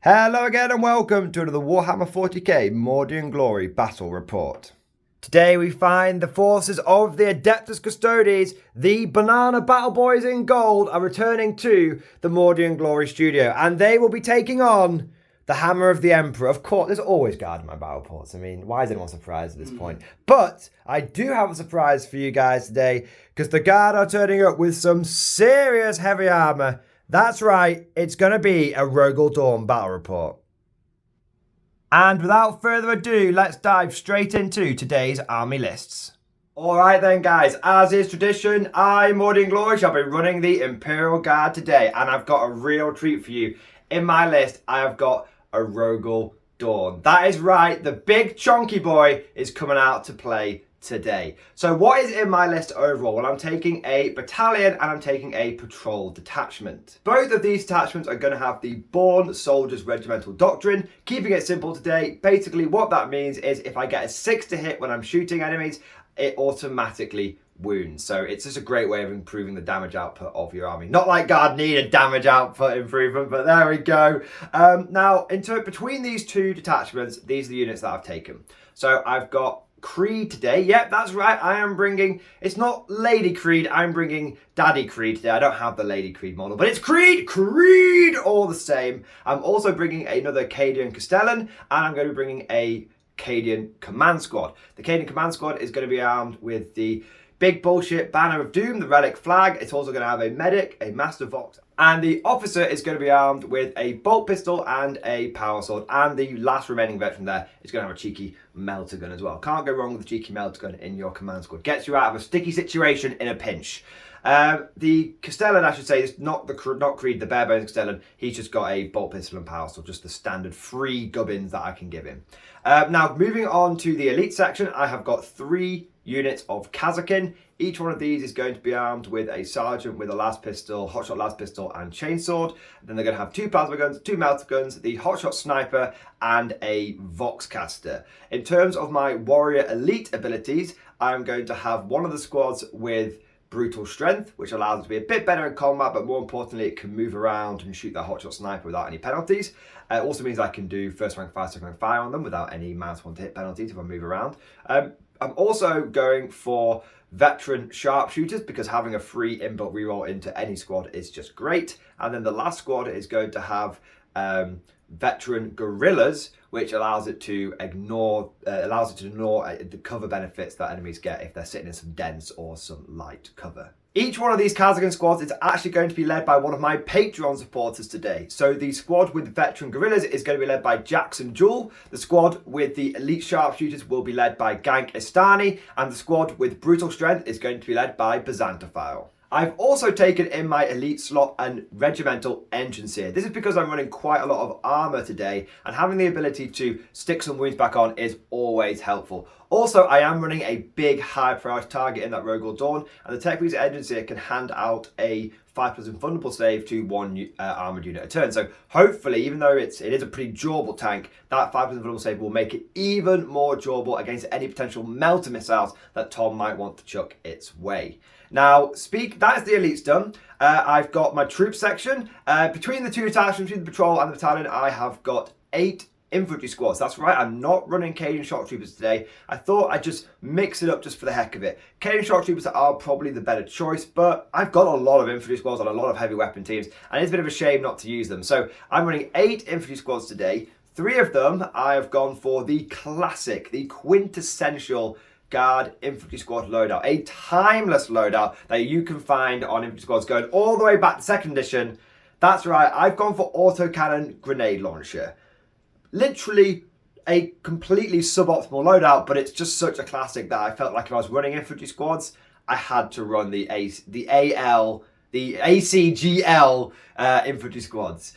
Hello again and welcome to another Warhammer 40k Mordy and Glory Battle Report. Today we find the forces of the Adeptus Custodes, the Banana Battle Boys in gold, are returning to the Mordy and Glory studio, and they will be taking on the Hammer of the Emperor. Of course, there's always guard in my battle reports. I mean, why is anyone surprised at this point? But I do have a surprise for you guys today, because the guard are turning up with some serious heavy armor. That's right, it's going to be a Rogal Dorn battle report. And without further ado, let's dive straight into today's army lists. Alright then guys, as is tradition, I, Mordy and Glory, shall be running the Imperial Guard today, and I've got a real treat for you. In my list, I have got a Rogal Dorn. That is right, the big chonky boy is coming out to play today. So what is in my list overall? Well, I'm taking a battalion and I'm taking a patrol detachment. Both of these detachments are going to have the Born Soldiers Regimental Doctrine. Keeping it simple today, basically what that means is if I get a 6 to hit when I'm shooting enemies, it automatically wounds. So it's just a great way of improving the damage output of your army. Not like Guard need a damage output improvement, but there we go. Now, between these two detachments, these are the units that I've taken. So I've got Creed today. Yep, that's right. I am bringing, it's not Lady Creed, I'm bringing Daddy Creed today. I don't have the Lady Creed model, but it's Creed all the same. I'm also bringing another Cadian Castellan, and I'm going to be bringing a Cadian Command Squad. The Cadian Command Squad is going to be armed with the big bullshit Banner of Doom, the Relic Flag. It's also going to have a Medic, a Master Vox, and the officer is going to be armed with a bolt pistol and a power sword. And the last remaining veteran there is going to have a cheeky melter gun as well. Can't go wrong with a cheeky melter gun in your command squad. Gets you out of a sticky situation in a pinch. The Castellan, I should say, is not Creed, the bare bones Castellan. He's just got a bolt pistol and power sword, just the standard free gubbins that I can give him. Now, moving on to the elite section, I have got 3 units of Kazakin. Each one of these is going to be armed with a sergeant with a las pistol, hotshot las pistol, and chainsword. Then they're going to have 2 plasma guns, 2 melter guns, the hotshot sniper, and a vox caster. In terms of my warrior elite abilities, I'm going to have one of the squads with brutal strength, which allows it to be a bit better in combat, but more importantly, it can move around and shoot that hotshot sniper without any penalties. It also means I can do first rank fire, second rank fire on them without any -1 to hit penalties if I move around. I'm also going for veteran sharpshooters, because having a free inbuilt reroll into any squad is just great. And then the last squad is going to have veteran guerrillas, which allows it to ignore the cover benefits that enemies get if they're sitting in some dense or some light cover. Each one of these Kazakin squads is actually going to be led by one of my Patreon supporters today. So the squad with veteran guerrillas is going to be led by Jackson Jewel. The squad with the elite sharpshooters will be led by Gank Istani, and the squad with brutal strength is going to be led by Byzantophile. I've also taken in my elite slot and regimental engineer. This is because I'm running quite a lot of armor today, and having the ability to stick some wounds back on is always helpful. Also, I am running a big high priority target in that Rogal Dorn, and the Tech Piece engineer can hand out a 5+ invulnerable save to 1 armored unit a turn. So hopefully, even though it is a pretty durable tank, that 5+ invulnerable save will make it even more durable against any potential melter missiles that Tom might want to chuck its way. Now, that is the elites done. I've got my troop section. Between the 2 detachments, between the patrol and the battalion, I have got 8 infantry squads. That's right, I'm not running Cadian shock troopers today. I thought I'd just mix it up just for the heck of it. Cadian shock troopers are probably the better choice, but I've got a lot of infantry squads and a lot of heavy weapon teams, and it's a bit of a shame not to use them. So I'm running 8 infantry squads today. 3 of them I have gone for the classic, the quintessential Guard infantry squad loadout, a timeless loadout that you can find on infantry squads going all the way back to 2nd edition. That's right, I've gone for autocannon grenade launcher. Literally a completely suboptimal loadout, but it's just such a classic that I felt like if I was running infantry squads, I had to run the ACGL infantry squads.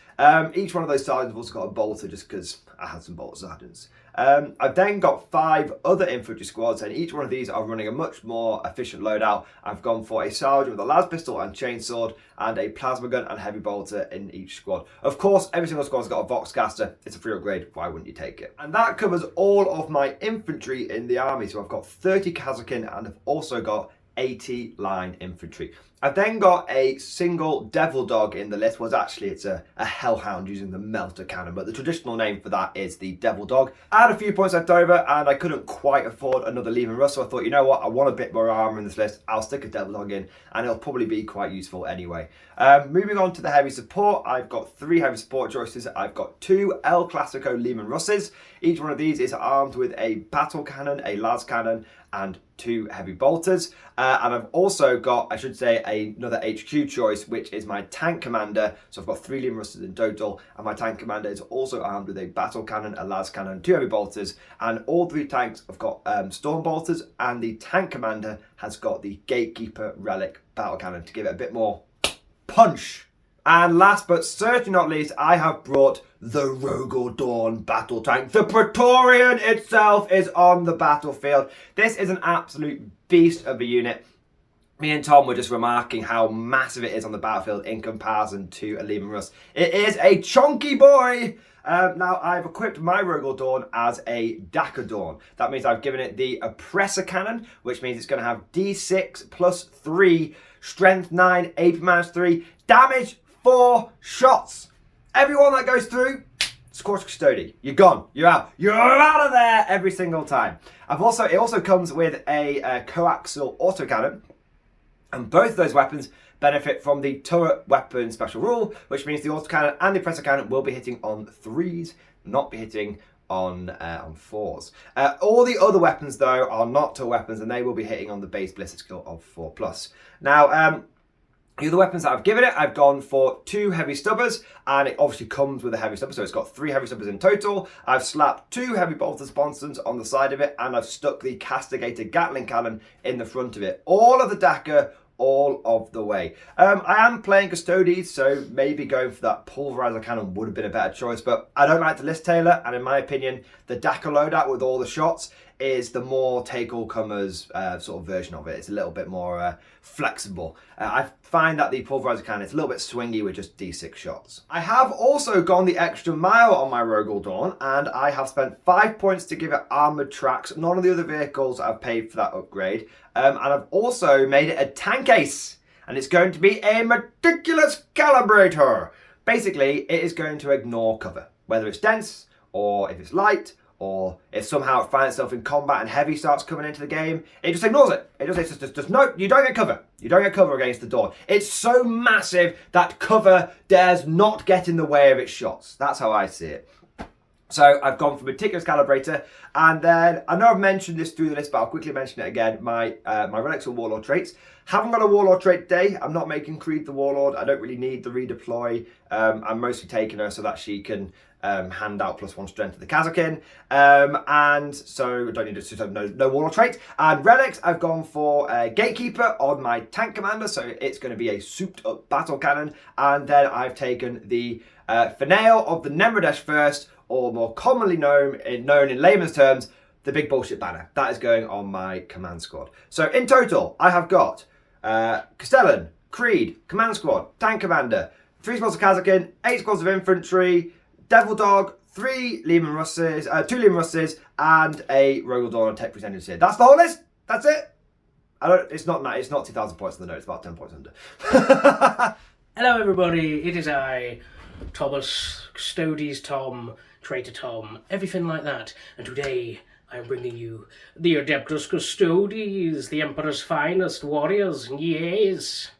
Each one of those sergeants have also got a bolter, just because I had some bolt sergeants. I've then got 5 other infantry squads, and each one of these are running a much more efficient loadout. I've gone for a sergeant with a las pistol and chainsword, and a plasma gun and heavy bolter in each squad. Of course, every single squad's got a vox caster. It's a free upgrade. Why wouldn't you take it? And that covers all of my infantry in the army. So I've got 30 Kazakin, and I've also got 80 line infantry. I've then got a single Devil Dog in the list. Well, actually, it's a Hellhound using the Melter Cannon, but the traditional name for that is the Devil Dog. I had a few points left over, and I couldn't quite afford another Leman Russ, so I thought, you know what, I want a bit more armor in this list. I'll stick a Devil Dog in, and it'll probably be quite useful anyway. Moving on to the heavy support, I've got 3 heavy support choices. I've got 2 El Clasico Leman Russes. Each one of these is armed with a battle cannon, a las cannon, and 2 heavy bolters. And I've also got, I should say, another HQ choice, which is my tank commander. So I've got 3 Leman Russes in total, and my tank commander is also armed with a battle cannon, a las cannon, 2 heavy bolters, and all 3 tanks have got storm bolters, and the tank commander has got the Gatekeeper Relic battle cannon to give it a bit more punch. And last but certainly not least, I have brought the Rogal Dorn battle tank. The Praetorian itself is on the battlefield. This is an absolute beast of a unit. Me and Tom were just remarking how massive it is on the battlefield in comparison to a Leman Russ. It is a chunky boy. Now, I've equipped my Rogal Dorn as a Daka Dorn. That means I've given it the Oppressor Cannon, which means it's going to have D6 plus 3, Strength 9, AP -3, damage 4 shots. Everyone that goes through, Scorch Custode. You're gone. You're out. You're out of there every single time. It also comes with a coaxial autocannon, and both of those weapons benefit from the turret weapon special rule, which means the autocannon and the oppressor cannon will be hitting on 3s, not be hitting on 4s. All the other weapons, though, are not turret weapons, and they will be hitting on the base ballistic skill of 4+. Now, the other weapons that I've given it, I've gone for 2 heavy stubbers, and it obviously comes with a heavy stubber, so it's got 3 heavy stubbers in total. I've slapped 2 heavy bolter sponsons on the side of it, and I've stuck the Castigator Gatling cannon in the front of it. All of the Daka, all of the way. I am playing Custodes, so maybe going for that Pulverizer cannon would have been a better choice, but I don't like the list tailor, and in my opinion, the Daka loadout with all the shots is the more take-all-comers sort of version of it. It's a little bit more flexible. I find that the Pulverizer cannon is a little bit swingy with just D6 shots. I have also gone the extra mile on my Rogal Dorn, and I have spent 5 points to give it armoured tracks. None of the other vehicles I've paid for that upgrade. And I've also made it a tank ace, and it's going to be a meticulous calibrator. Basically, it is going to ignore cover, whether it's dense, or if it's light, or if somehow it finds itself in combat and heavy starts coming into the game, it just ignores it. It just no, you don't get cover. You don't get cover against the Dorn. It's so massive that cover dares not get in the way of its shots. That's how I see it. So I've gone for meticulous calibrator, and then I know I've mentioned this through the list, but I'll quickly mention it again. My relics or warlord traits. Haven't got a warlord trait today. I'm not making Creed the warlord. I don't really need the redeploy. I'm mostly taking her so that she can hand out +1 strength to the Kazakin, and so don't need to no warlord trait. And relics, I've gone for Gatekeeper on my tank commander, so it's going to be a souped up battle cannon, and then I've taken the Finale of the Nemradesh first, or more commonly known in layman's terms, the big bullshit banner. That is going on my command squad. So in total, I have got Castellan, Creed, command squad, tank commander, 3 squads of Kazakin, 8 squads of infantry, Devil Dog, 2 Leman Russes, and a Rogal Dorn tech presented here. That's the whole list. That's it. It's not 2,000 points on the note. It's about 10 points under. Hello, everybody. It is I, Thomas, Custodes Tom, Traitor Tom, everything like that. And today I am bringing you the Adeptus Custodes, the Emperor's finest warriors. Yes,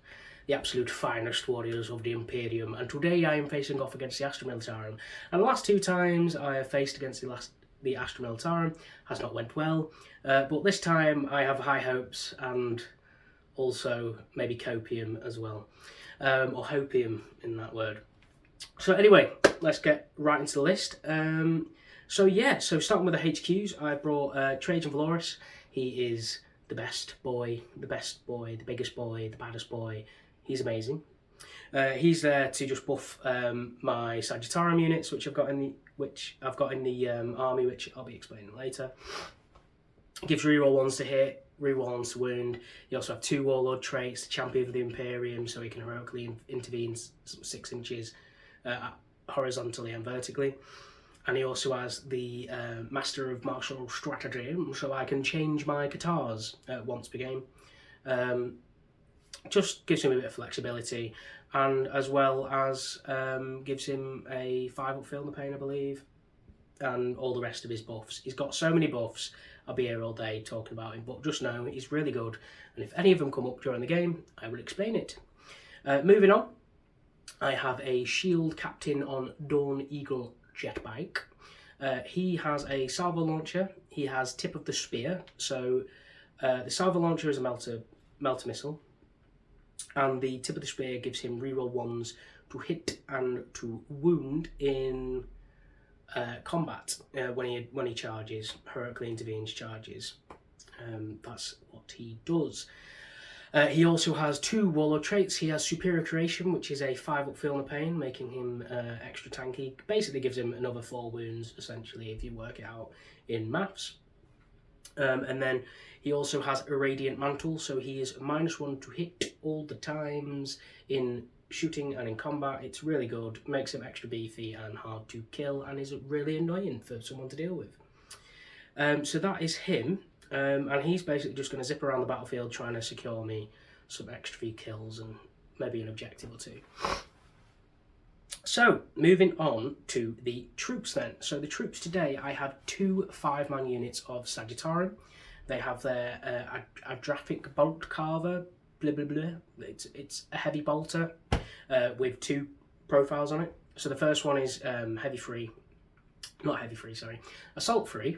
the absolute finest warriors of the Imperium. And today I am facing off against the Astra Militarum. And the last 2 times I have faced against the Astra Militarum has not went well. But this time I have high hopes, and also maybe copium as well. Or hopium in that word. So anyway, let's get right into the list. So starting with the HQs, I brought Trajan Valoris. He is the best boy, the biggest boy, the baddest boy. He's amazing. He's there to just buff my Sagittarium units, which I've got in the army, which I'll be explaining later. Gives reroll 1s to hit, reroll 1s to wound. You also have 2 warlord traits, the champion of the Imperium, so he can heroically intervene 6 inches horizontally and vertically. And he also has the Master of Martial Stratagem, so I can change my Katars once per game. Just gives him a bit of flexibility, and as well as gives him a 5 up feel in the pain, I believe, and all the rest of his buffs. He's got so many buffs, I'll be here all day talking about him, but just know he's really good, and if any of them come up during the game, I will explain it. Moving on, I have a Shield Captain on Dawn Eagle Jetbike. He has a salvo launcher, he has tip of the spear, so the salvo launcher is a melter missile, and the tip of the spear gives him reroll 1s to hit and to wound in combat when he charges, heroically intervenes charges. That's what he does. He also has 2 warlord traits. He has Superior Creation, which is a 5 up feel in the pain, making him extra tanky. Basically gives him another 4 wounds, essentially, if you work it out in maths. And then he also has a Radiant Mantle, so he is -1 to hit all the times in shooting and in combat. It's really good, makes him extra beefy and hard to kill, and is really annoying for someone to deal with. So that is him. And he's basically just going to zip around the battlefield trying to secure me some extra few kills and maybe an objective or 2. So, moving on to the troops then. So the troops today, I have 2 5-man units of Sagittarium. They have their Adraphic Bolt Carver, blah blah blah. It's a heavy bolter with 2 profiles on it. So the first one is Assault Free.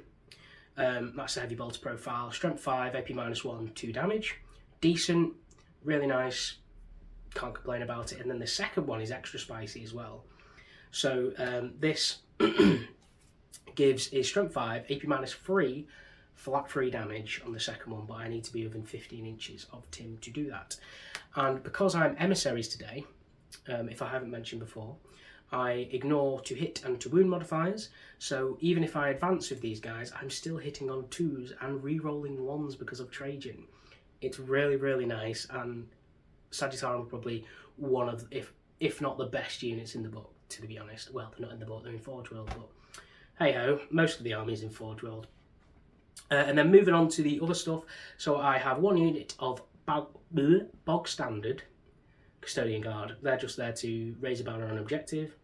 That's a heavy bolter profile, strength 5, AP -1, 2 damage. Decent, really nice, can't complain about it. And then the second one is extra spicy as well. So this gives his strength 5, AP -3, flat 3 damage on the second one, but I need to be within 15 inches of Tim to do that. And because I'm emissaries today, if I haven't mentioned before, I ignore to hit and to wound modifiers, so even if I advance with these guys, I'm still hitting on 2s and re-rolling 1s because of Trajan. It's really, really nice, and Sagittarium are probably one of, if not the best units in the book, to be honest. Well, they're not in the book, they're in Forge World, but hey-ho, most of the army's in Forge World. And then moving on to the other stuff, so I have 1 unit of bog standard Custodian Guard. They're just there to raise a banner on objective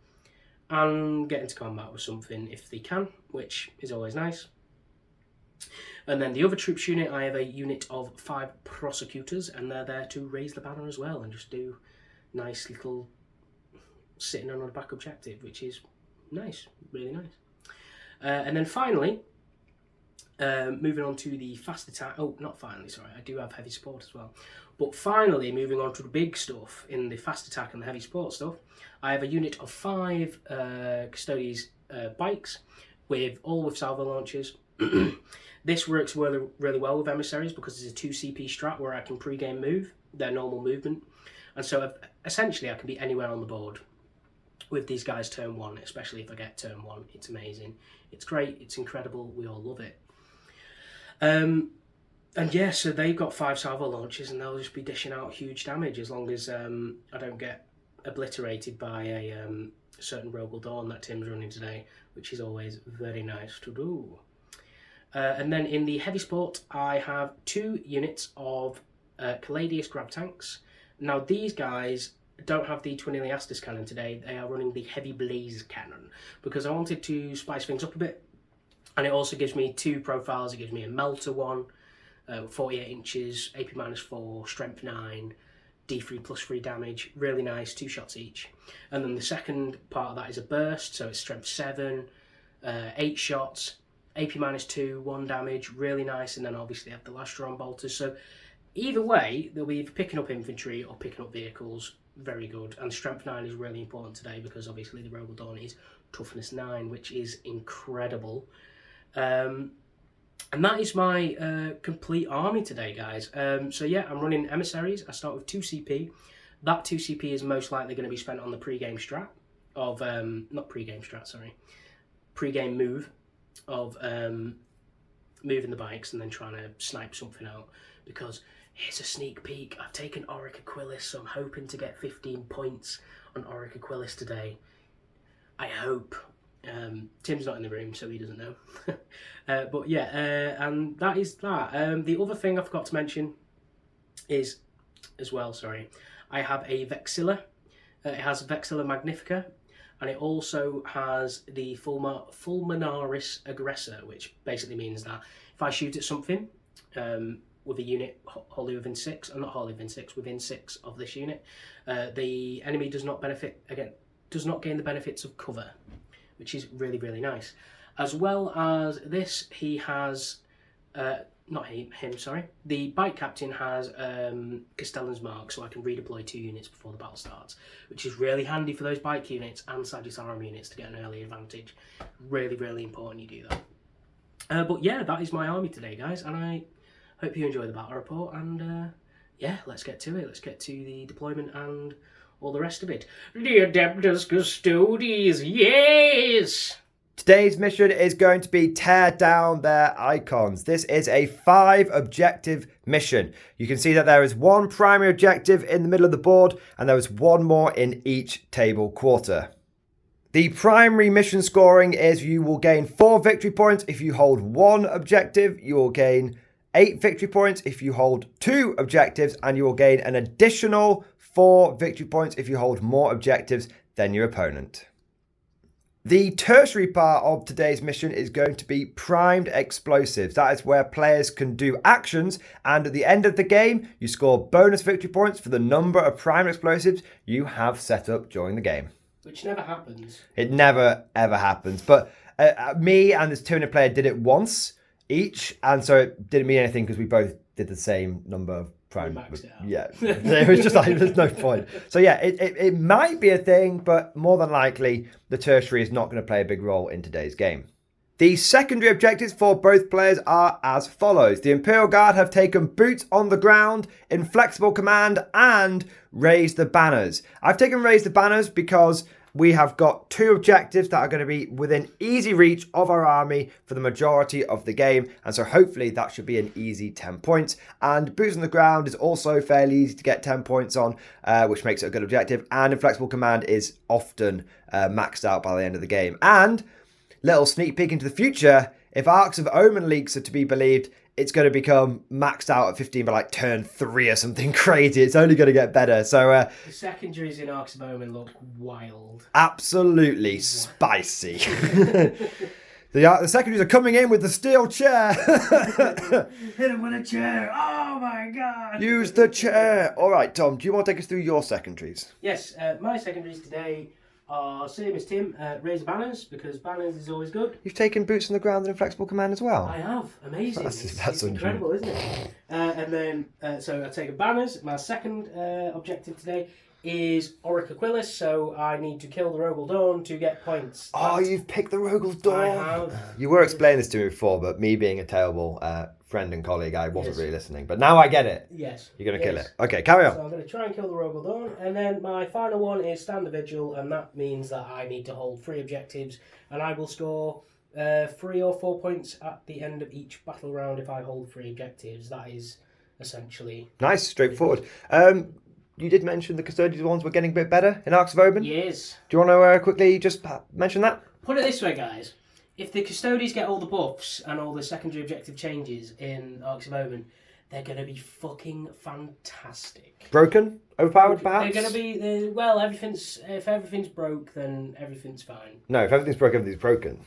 and get into combat with something if they can, which is always nice. And then the other troops unit, I have a unit of 5 prosecutors, and they're there to raise the banner as well and just do nice little sitting on a back objective, which is nice, really nice. And then finally, moving on to the fast attack. Oh, not finally, sorry, I do have heavy support as well. But finally, moving on to the big stuff in the fast attack and the heavy support stuff, I have a unit of 5 Custodes bikes, with salvo launchers. This works really, really well with emissaries because it's a 2 CP strat where I can pre-game move their normal movement, and so essentially I can be anywhere on the board with these guys turn 1, especially if I get turn 1. It's amazing, it's great, it's incredible, we all love it. And yeah, so they've got 5 salvo launches, and they'll just be dishing out huge damage as long as I don't get obliterated by a certain Rogal Dorn that Tim's running today, which is always very nice to do. And then in the heavy sport, I have 2 units of Caladius grab tanks. Now these guys don't have the Twin Iliastis cannon today, they are running the heavy blaze cannon because I wanted to spice things up a bit. And it also gives me 2 profiles. It gives me a melter one, 48 inches, AP -4, strength 9, D3 +3 damage. Really nice, 2 shots each. And then the second part of that is a burst, so it's strength 7, 8 shots, AP -2, 1 damage. Really nice. And then obviously I have the Lastron bolters. So either way, they'll be either picking up infantry or picking up vehicles. Very good. And strength 9 is really important today because obviously the Rogal Dorn is toughness 9, which is incredible. And that is my complete army today, guys. So yeah, I'm running emissaries. I start with 2 CP. That 2 CP is most likely going to be spent on the pre-game strat of not pre-game strat, sorry, pre-game move of moving the bikes and then trying to snipe something out. Because here's a sneak peek. I've taken Auric Aquilus, so I'm hoping to get 15 points on Auric Aquilus today. I hope. Tim's not in the room, so he doesn't know. But yeah, and that is that. The other thing I forgot to mention is, as well, sorry, I have a Vexilla. It has Vexilla Magnifica, and it also has the Fulminaris Aggressor, which basically means that if I shoot at something with a unit wholly within 6, or not wholly within 6, within 6 of this unit, the enemy does not gain the benefits of cover, which is really, really nice. As well as this, he has, the bike captain has Castellan's Mark, so I can redeploy 2 units before the battle starts, which is really handy for those bike units and Sagittarium units to get an early advantage. Really, really important you do that. But yeah, that is my army today, guys, and I hope you enjoy the battle report, and yeah, let's get to it. Let's get to the deployment and all the rest of it. The Adeptus Custodes, yes! Today's mission is going to be tear down their icons. This is a 5 objective mission. You can see that there is 1 primary objective in the middle of the board, and there is 1 more in each table quarter. The primary mission scoring is you will gain 4 victory points if you hold 1 objective. You will gain 8 victory points if you hold 2 objectives, and you will gain an additional 4 victory points if you hold more objectives than your opponent. The tertiary part of today's mission is going to be primed explosives. That is where players can do actions, and at the end of the game, you score bonus victory points for the number of primed explosives you have set up during the game. Which never happens. It never, ever happens. But me and this 200 player did it once each, and so it didn't mean anything because we both did the same number of prime. Yeah, it was just like, there's no point. So yeah, it might be a thing, but more than likely, the tertiary is not going to play a big role in today's game. The secondary objectives for both players are as follows. The Imperial Guard have taken boots on the ground, inflexible command, and raise the banners. I've taken raise the banners because we have got 2 objectives that are going to be within easy reach of our army for the majority of the game, and so hopefully that should be an easy 10 points. And boots on the ground is also fairly easy to get 10 points on, which makes it a good objective, and inflexible command is often maxed out by the end of the game. And little sneak peek into the future, if Arcs of Omen leaks are to be believed, it's going to become maxed out at 15 by like turn 3 or something crazy. It's only going to get better. So the secondaries in Arcs of Omen look wild. Absolutely spicy. The secondaries are coming in with the steel chair. Hit him with a chair. Oh my god. Use the chair. All right, Tom, do you want to take us through your secondaries? Yes, my secondaries today are same as Tim, raise banners, because banners is always good. You've taken boots on the ground and inflexible command as well. I have, amazing. That's incredible, isn't it? And then, so I've taken banners. My second objective today is Auric Aquilus, so I need to kill the Rogal Dorn to get points. Oh, you've picked the Rogal Dorn. I have. You were explaining this to me before, but me being a terrible friend and colleague, I wasn't really listening. But now I get it. Yes. You're going to kill it. Okay, carry on. So I'm going to try and kill the Rogal Dorn. And then my final one is Stand the Vigil, and that means that I need to hold 3 objectives, and I will score 3 or 4 points at the end of each battle round if I hold 3 objectives. That is essentially... Nice, straightforward. You did mention the Custodies ones were getting a bit better in Arcs of Omen. Yes. Do you want to quickly just mention that? Put it this way, guys. If the Custodies get all the buffs and all the secondary objective changes in Arcs of Omen, they're going to be fucking fantastic. Broken? Overpowered, perhaps? They're going to be... well, if everything's broke, then everything's fine. No, if everything's broke, everything's broken.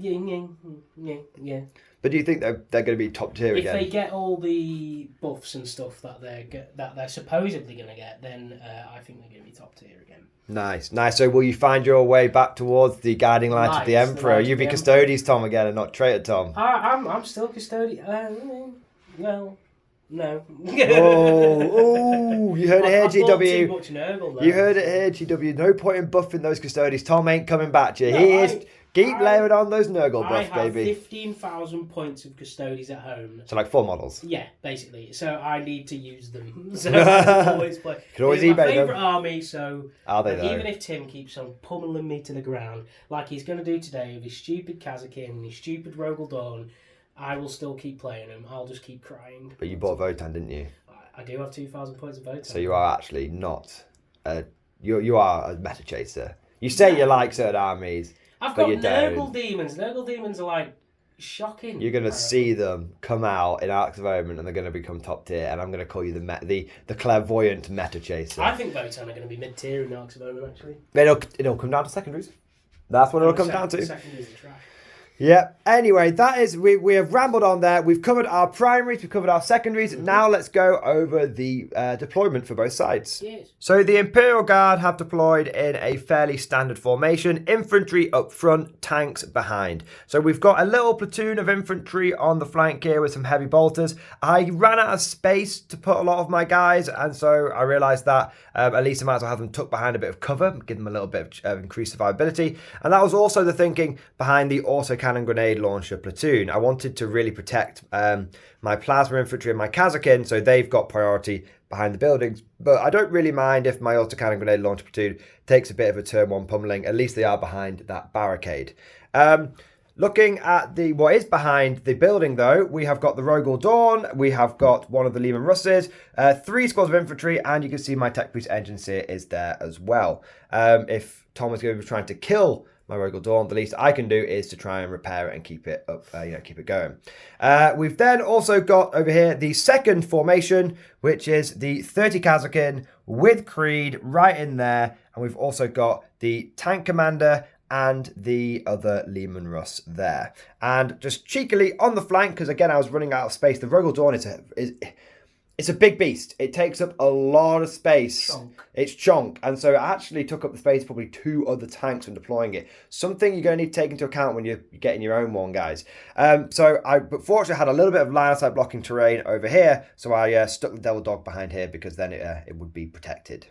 Yeah. But do you think they're going to be top tier again? If they get all the buffs and stuff that they're supposedly going to get, then I think they're going to be top tier again. Nice. So will you find your way back towards the guiding light of the Emperor? You'll be Custodes Tom again and not Traitor Tom. I'm still Custodes. Well, no. Oh, you heard it here, GW. Too much Nurgle, you heard it here, GW. No point in buffing those Custodes. Tom ain't coming back to you. Keep layering on those Nurgle buffs, baby. I have 15,000 points of Custodes at home. So like 4 models? Yeah, basically. So I need to use them. So I can always play. You can always eBay them. My favourite army, so... Are they though? Even if Tim keeps on pummeling me to the ground, like he's going to do today with his stupid Kazakin and his stupid Rogal Dorn, I will still keep playing him. I'll just keep crying. But you bought Votan, didn't you? I do have 2,000 points of Votan. So you are actually not... you are a meta chaser. You say you like certain armies... I've got Nurgle Demons. Nurgle Demons are like Shocking. You're going to see them come out in Arcs of Omen and they're going to become top tier. And I'm going to call you the clairvoyant meta chaser. I think Votan are going to be mid tier in Arcs of Omen, actually. It'll come down to secondaries. That's what it'll come down to. Secondaries are trash. Yeah. Anyway, that is we have rambled on there. We've covered our primaries, we've covered our secondaries. Now let's go over the deployment for both sides. Yes. So the Imperial Guard have deployed in a fairly standard formation. Infantry up front, tanks behind. So we've got a little platoon of infantry on the flank here with some heavy bolters. I ran out of space to put a lot of my guys, and so I realised that at least I might as well have them tucked behind a bit of cover, give them a little bit of increased survivability. And that was also the thinking behind the autocannon grenade launcher platoon. I wanted to really protect my plasma infantry and my Kazakin, so they've got priority behind the buildings. But I don't really mind if my autocannon grenade launcher platoon takes a bit of a turn one pummeling. At least they are behind that barricade. Looking at what is behind the building, though, we have got the Rogal Dorn, we have got one of the Lehman Russes, 3 squads of infantry, and you can see my Tech Priest Engine Seer is there as well. If Tom was going to be trying to kill my Rogal Dorn, the least I can do is to try and repair it and keep it up, keep it going. We've then also got over here the second formation, which is the 30 Kazakin with Creed right in there, and we've also got the tank commander and the other Lehman Russ there. And just cheekily on the flank, because again I was running out of space, the Rogal Dorn it's a big beast. It takes up a lot of space. It's chunk. And so it actually took up the space of probably 2 other tanks when deploying it. Something you're going to need to take into account when you're getting your own one, guys. But fortunately I had a little bit of line of sight blocking terrain over here. So I stuck the Devil Dog behind here because then it would be protected.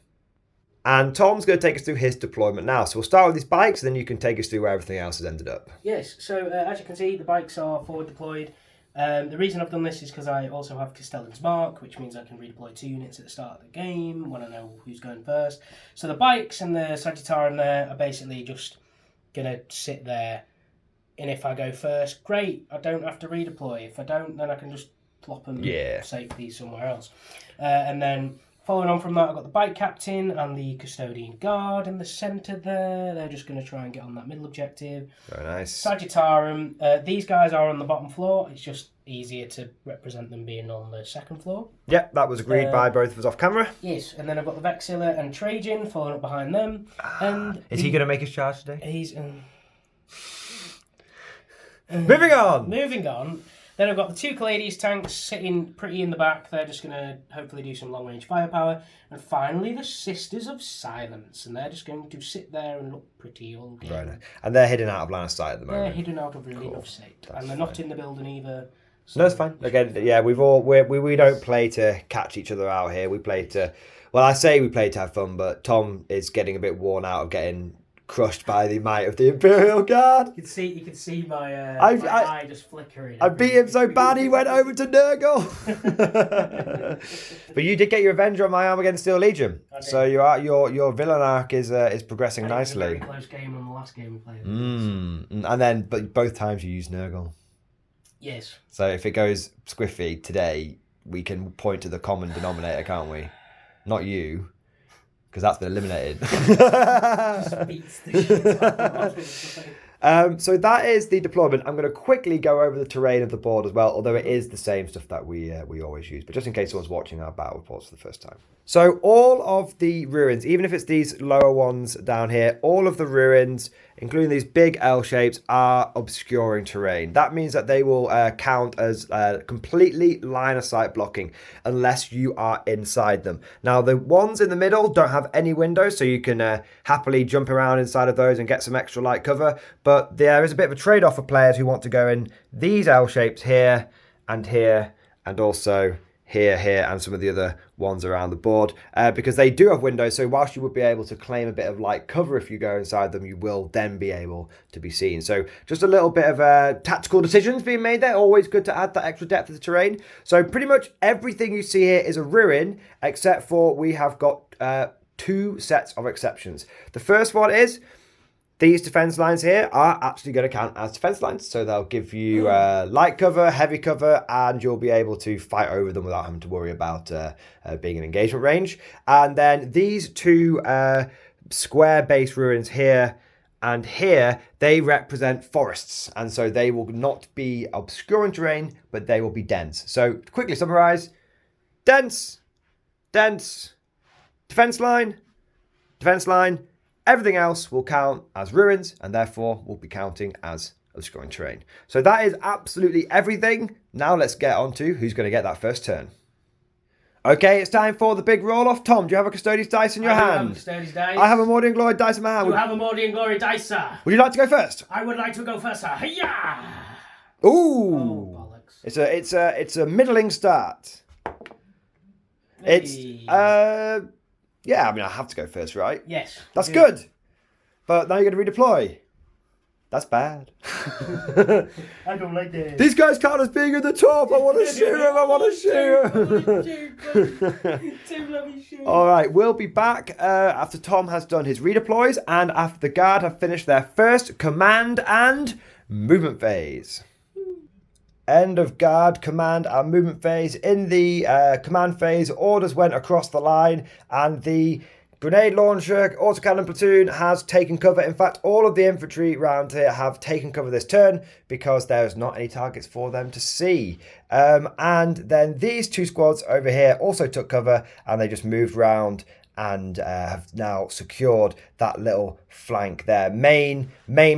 And Tom's going to take us through his deployment now. So we'll start with these bikes, and then you can take us through where everything else has ended up. Yes, so as you can see, the bikes are forward deployed. The reason I've done this is because I also have Custodes Mark, which means I can redeploy 2 units at the start of the game when I know who's going first. So the bikes and the Sagittarium there are basically just going to sit there. And if I go first, great, I don't have to redeploy. If I don't, then I can just plop them safely somewhere else. And then following on from that, I've got the bike captain and the custodian guard in the centre there. They're just going to try and get on that middle objective. Very nice. Sagittarium, these guys are on the bottom floor. It's just easier to represent them being on the second floor. Yep, that was agreed by both of us off camera. Yes, and then I've got the Vexilla and Trajan following up behind them. And is he going to make his charge today? He's... Moving on! Moving on. Then I've got the 2 Calades tanks sitting pretty in the back. They're just going to hopefully do some long-range firepower. And finally, the Sisters of Silence. And they're just going to sit there and look pretty all game. Right. And they're hidden out of line of sight at the moment. They're hidden out of really enough sight. And they're not in the building either. So no, it's fine. Again, yeah, we don't play to catch each other out here. We play to... Well, I say we play to have fun, but Tom is getting a bit worn out of getting crushed by the might of the Imperial Guard. You can see my eye just flickering. I beat him so bad he went over to Nurgle. But you did get your revenge on my Armageddon Steel Legion, so your villain arc is progressing nicely. It was a very close game on the last game we played. And then, but both times you used Nurgle. Yes. So if it goes squiffy today, we can point to the common denominator, can't we? Not you. Because that's been eliminated. Just beats the shit out of so that is the deployment. I'm going to quickly go over the terrain of the board as well, although it is the same stuff that we always use. But just in case someone's watching our battle reports for the first time. So all of the ruins, even if it's these lower ones down here, all of the ruins, including these big L shapes, are obscuring terrain. That means that they will count as completely line of sight blocking unless you are inside them. Now the ones in the middle don't have any windows, so you can happily jump around inside of those and get some extra light cover. But there is a bit of a trade-off for players who want to go in these L shapes here, and also here, and some of the other ones around the board, because they do have windows. So whilst you would be able to claim a bit of light cover if you go inside them, you will then be able to be seen. So just a little bit of tactical decisions being made there. Always good to add that extra depth to the terrain. So pretty much everything you see here is a ruin, except for we have got 2 sets of exceptions. The first one is these defense lines here are actually going to count as defense lines. So they'll give you light cover, heavy cover, and you'll be able to fight over them without having to worry about being in engagement range. And then these 2 square base ruins here and here they represent forests, and so they will not be obscuring terrain, but they will be dense. So to quickly summarize, dense, dense, defense line, everything else will count as ruins and therefore will be counting as obscuring terrain. So that is absolutely everything. Now let's get on to who's going to get that first turn. Okay, it's time for the big roll-off. Tom, do you have a Custodes dice in your hand? I have a Custodes dice. I have a Mordian Glory dice in my hand. You have a Mordian Glory dice, sir. Would you like to go first? I would like to go first, sir. Hiya! Ooh! Oh, bollocks. It's a middling start. Hey. Yeah, I mean, I have to go first, right? Yes. That's good. But now you're going to redeploy. That's bad. I don't like this. These guys count as being at the top. I want to shoot him. All right, we'll be back after Tom has done his redeploys and after the guard have finished their first command and movement phase. End of guard, command and movement phase. In the command phase, orders went across the line and the grenade launcher autocannon platoon has taken cover. In fact, all of the infantry around here have taken cover this turn because there's not any targets for them to see. And then these two squads over here also took cover and they just moved round and have now secured that little flank there. Main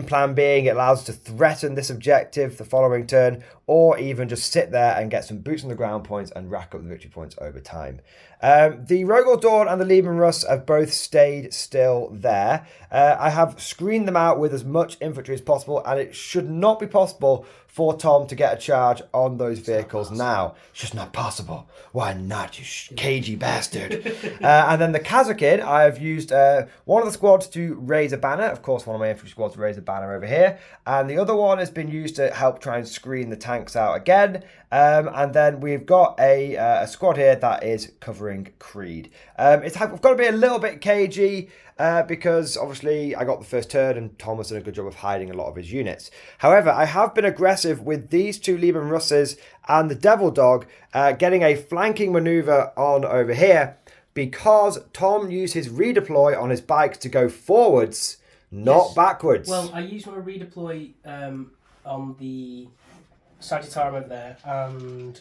plan being it allows us to threaten this objective the following turn, or even just sit there and get some boots on the ground points and rack up the victory points over time. The Rogal Dorn and the Leman Russ have both stayed still there. I have screened them out with as much infantry as possible, and it should not be possible for Tom to get a charge on those vehicles now. It's just not possible. Why not, you cagey bastard? And then the Kazakin, I have used one of the squads to raise a banner. Of course, one of my infantry squads to raise a banner over here. And the other one has been used to help try and screen the tanks out again. And then we've got a squad here that is covering Creed. I've got to be a little bit cagey because obviously I got the first turn and Tom has done a good job of hiding a lot of his units. However, I have been aggressive with these two Leman Russes and the Devil Dog getting a flanking maneuver on over here because Tom used his redeploy on his bike to go forwards, not backwards. Well, I used my redeploy on the Sagittarium over there, and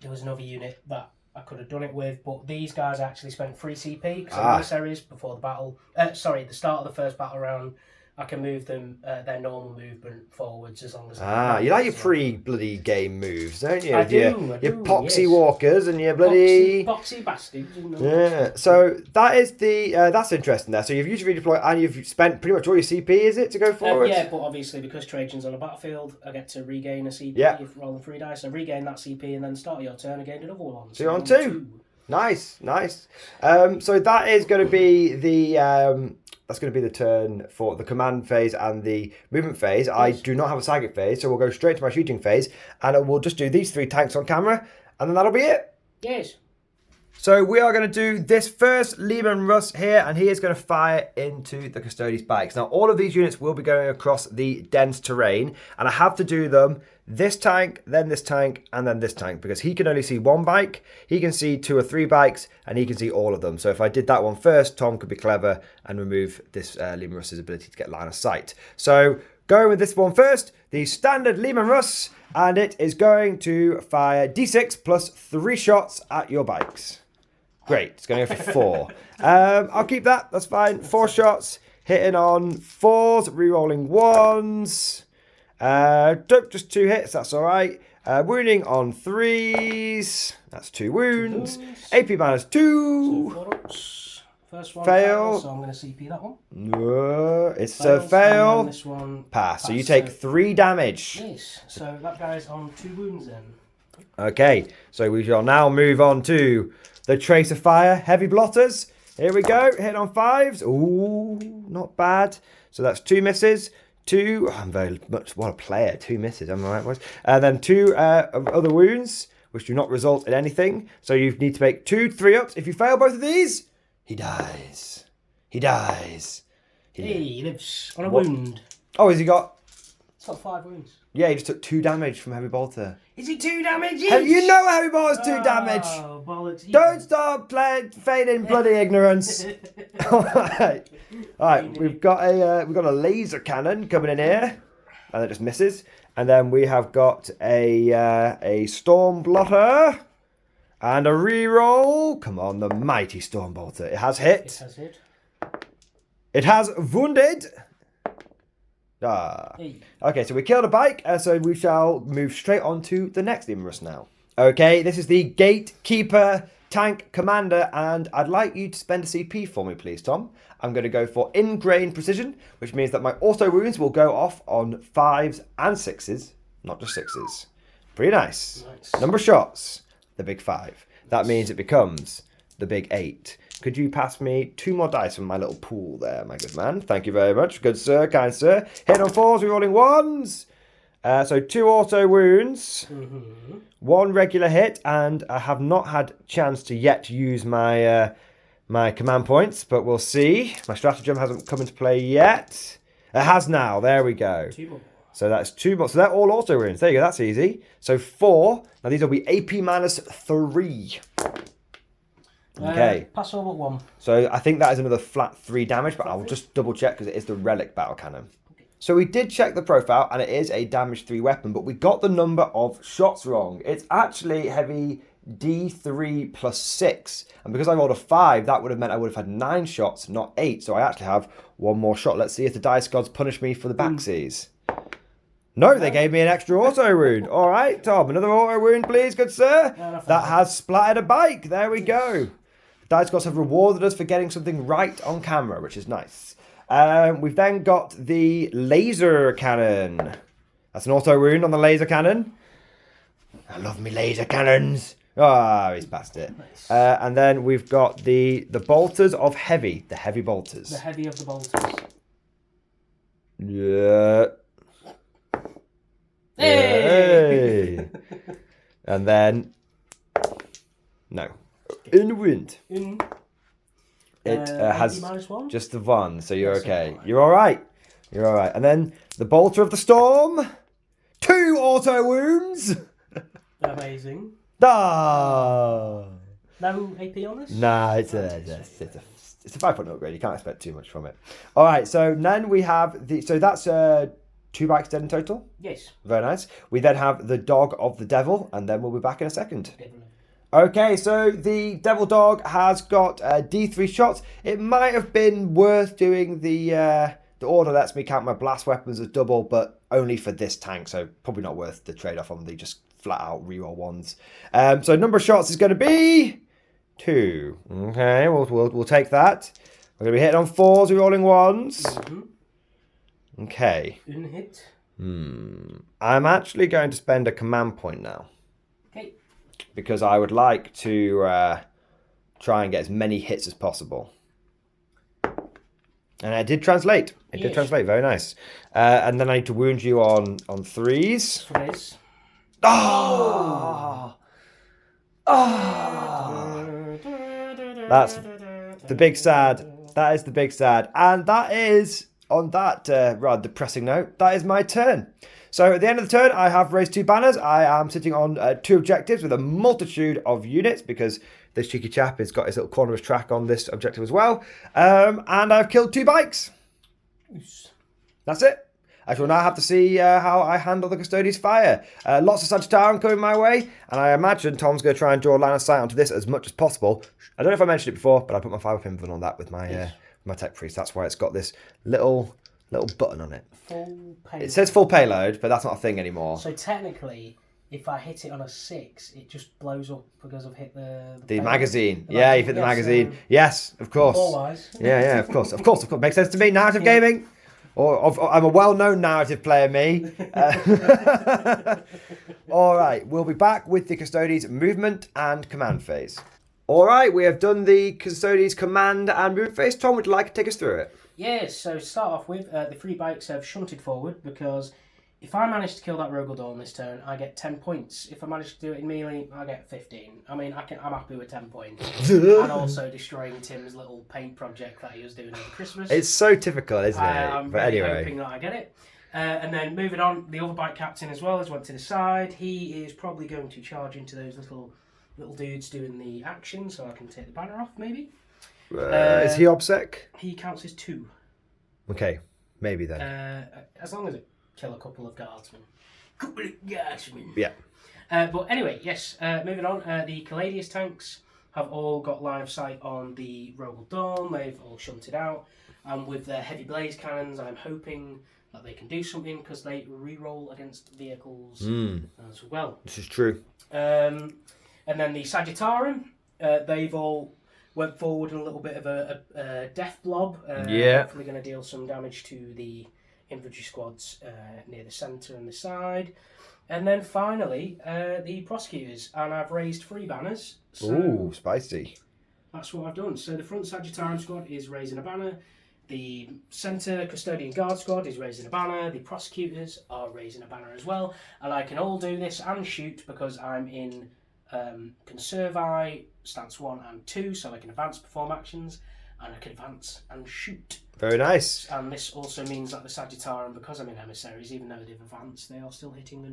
there was another unit that I could have done it with, but these guys actually spent 3 CP because emissaries before the battle. The start of the first battle round. I can move them their normal movement forwards as long as. You like your pre-bloody game moves, don't you? I do. Your poxy walkers and your bloody boxy bastards. Yeah. So that is that's interesting there. So you've used redeploy and you've spent pretty much all your CP, is it, to go forward? Yeah, but obviously because Trajan's on a battlefield, I get to regain a CP. Roll 3 dice. I regain that CP and then start your turn again another one. So you're on 2. Nice. So that is going to be the. That's going to be the turn for the command phase and the movement phase. Yes. I do not have a psychic phase, so we'll go straight to my shooting phase, and we'll just do these 3 tanks on camera, and then that'll be it. Yes. So we are going to do this first Leman Russ here, and he is going to fire into the Custodes bikes. Now, all of these units will be going across the dense terrain, and I have to do them this tank, then this tank, and then this tank, because he can only see 1 bike, he can see 2 or 3 bikes, and he can see all of them. So if I did that one first, Tom could be clever and remove this Leman Russ's ability to get line of sight. So going with this one first, the standard Leman Russ, and it is going to fire D6 plus 3 shots at your bikes. Great, it's going to go for 4. I'll keep that, that's fine. 4 shots, hitting on 4s, re-rolling 1s. Just 2 hits, that's all right. Wounding on 3s, that's 2 wounds. AP minus 2. So 4 ups. First one fail. So I'm going to CP that one. No, it's a fail. This one pass. So you take 3 damage. Yes, so that guy's on 2 wounds then. Okay, so we shall now move on to the Tracer Fire Heavy Blotters. Here we go, hit on 5s. Ooh, not bad. So that's 2 misses. 2, I'm very much, what a player, 2 misses, am I right, boys? And then 2 other wounds, which do not result in anything. So you need to make 2 3-ups. If you fail both of these, he dies. He dies. He lives on a wound. Oh, has he got? It's got 5 wounds. Yeah, he just took 2 damage from Heavy Bolter. Is he 2 damage each? You know Heavy Bolter's 2 damage. Oh, bollocks. Don't stop feigning bloody ignorance. Alright. Alright, we've got a laser cannon coming in here. And it just misses. And then we have got a storm blotter. And a reroll. Come on, the mighty storm bolter. It has hit. It has hit. It has wounded. Hey. Okay, so we killed a bike, so we shall move straight on to the next Imrus now. Okay, this is the Gatekeeper Tank Commander, and I'd like you to spend a CP for me, please, Tom. I'm going to go for Ingrained Precision, which means that my auto wounds will go off on 5s and 6s, not just 6s. Pretty nice. Number of shots, the big 5. That means it becomes the big 8. Could you pass me 2 more dice from my little pool there, my good man? Thank you very much. Good sir, kind sir. Hit on 4s, rerolling 1s. So 2 auto wounds, 1 regular hit, and I have not had chance to yet use my my command points, but we'll see. My stratagem hasn't come into play yet. It has now. There we go. 2 more. So that's 2 more. So they're all auto wounds. There you go. That's easy. So 4. Now these will be AP minus 3. Okay. Pass over 1. So I think that is another flat 3 damage, but I'll just double check because it is the relic battle cannon. Okay. So we did check the profile and it is a damage 3 weapon, but we got the number of shots wrong. It's actually heavy D3 plus 6. And because I rolled a 5, that would have meant I would have had 9 shots, not 8. So I actually have 1 more shot. Let's see if the dice gods punish me for the backsies. No, they gave me an extra auto wound. All right, Tom, another auto wound, please, good sir. That has splattered a bike. There we go. Dice gods have rewarded us for getting something right on camera, which is nice. We've then got the laser cannon. That's an auto wound on the laser cannon. I love me laser cannons. Ah, he's passed it. Nice. And then we've got the bolters of heavy, the heavy bolters. The heavy of the bolters. Yeah. Hey! And then no. In wind. It has -1? just the 1, so you're That's okay. alright. You're all right. You're all right. And then the bolter of the storm. 2 auto wounds. Amazing. Ah. No AP on this? Nah, it's a 5-point upgrade. You can't expect too much from it. All right. So then we have so that's 2 bikes dead in total. Yes. Very nice. We then have the dog of the devil, and then we'll be back in a second. Definitely. Okay, so the devil dog has got D3 shots. It might have been worth doing the order lets me count my blast weapons as double, but only for this tank, so probably not worth the trade-off on the just flat-out reroll ones. So number of shots is going to be 2. Okay, we'll take that. We're going to be hitting on 4s, rerolling 1s. Okay. Hit. I'm actually going to spend a command point now. Okay. Because I would like to try and get as many hits as possible. And it did translate. It did translate. Very nice. And then I need to wound you on 3s. 3s. Oh! That's the big sad. That is the big sad. And that is, on that rather depressing note, that is my turn. So at the end of the turn, I have raised 2 banners. I am sitting on 2 objectives with a multitude of units because this cheeky chap has got his little corner of his track on this objective as well. And I've killed 2 bikes. That's it. I shall now have to see how I handle the Custodes fire. Lots of Sagittarium coming my way, and I imagine Tom's going to try and draw a line of sight onto this as much as possible. I don't know if I mentioned it before, but I put my 5-up infinite on that with my my tech priest. That's why it's got this little button on it. Full payload. It says full payload, but that's not a thing anymore. So technically, if I hit it on a 6, it just blows up because I've hit the magazine. The Yeah, you hit the magazine. Yes, of course. Otherwise. Yeah, of course. Makes sense to me. Narrative gaming. I'm a well-known narrative player, me. All right, we'll be back with the Custodes movement and command phase. All right, we have done the Custodes command and movement phase. Tom, would you like to take us through it? Yes, so to start off with, the 3 bikes have shunted forward because if I manage to kill that Rogal Dorn this turn, I get 10 points. If I manage to do it in melee, I get 15. I mean, I'm happy with 10 points. And also destroying Tim's little paint project that he was doing over Christmas. It's so typical, isn't it? I'm really hoping that I get it. And then moving on, the other bike captain as well has went to the side. He is probably going to charge into those little dudes doing the action, so I can take the banner off, maybe. Is he OBSEC? He counts as 2. Okay, maybe then. As long as it kill a couple of guardsmen. Couple of guardsmen. Yeah. But anyway, yes, moving on. The Custodes tanks have all got line of sight on the Rogal Dorn. They've all shunted out. And with their heavy blaze cannons, I'm hoping that they can do something because they re-roll against vehicles as well. This is true. And then the Sagittarum, they've all went forward in a little bit of a death blob. Hopefully going to deal some damage to the infantry squads near the centre and the side. And then finally, the prosecutors. And I've raised 3 banners. So ooh, spicy. That's what I've done. So the front Sagittarum squad is raising a banner. The centre Custodian Guard squad is raising a banner. The prosecutors are raising a banner as well. And I can all do this and shoot because I'm in Conservi stance 1 and 2, so I can advance, perform actions, and I can advance and shoot. Very nice. And this also means that the Sagittarum, because I'm in Emissaries, even though they've advanced, they are still hitting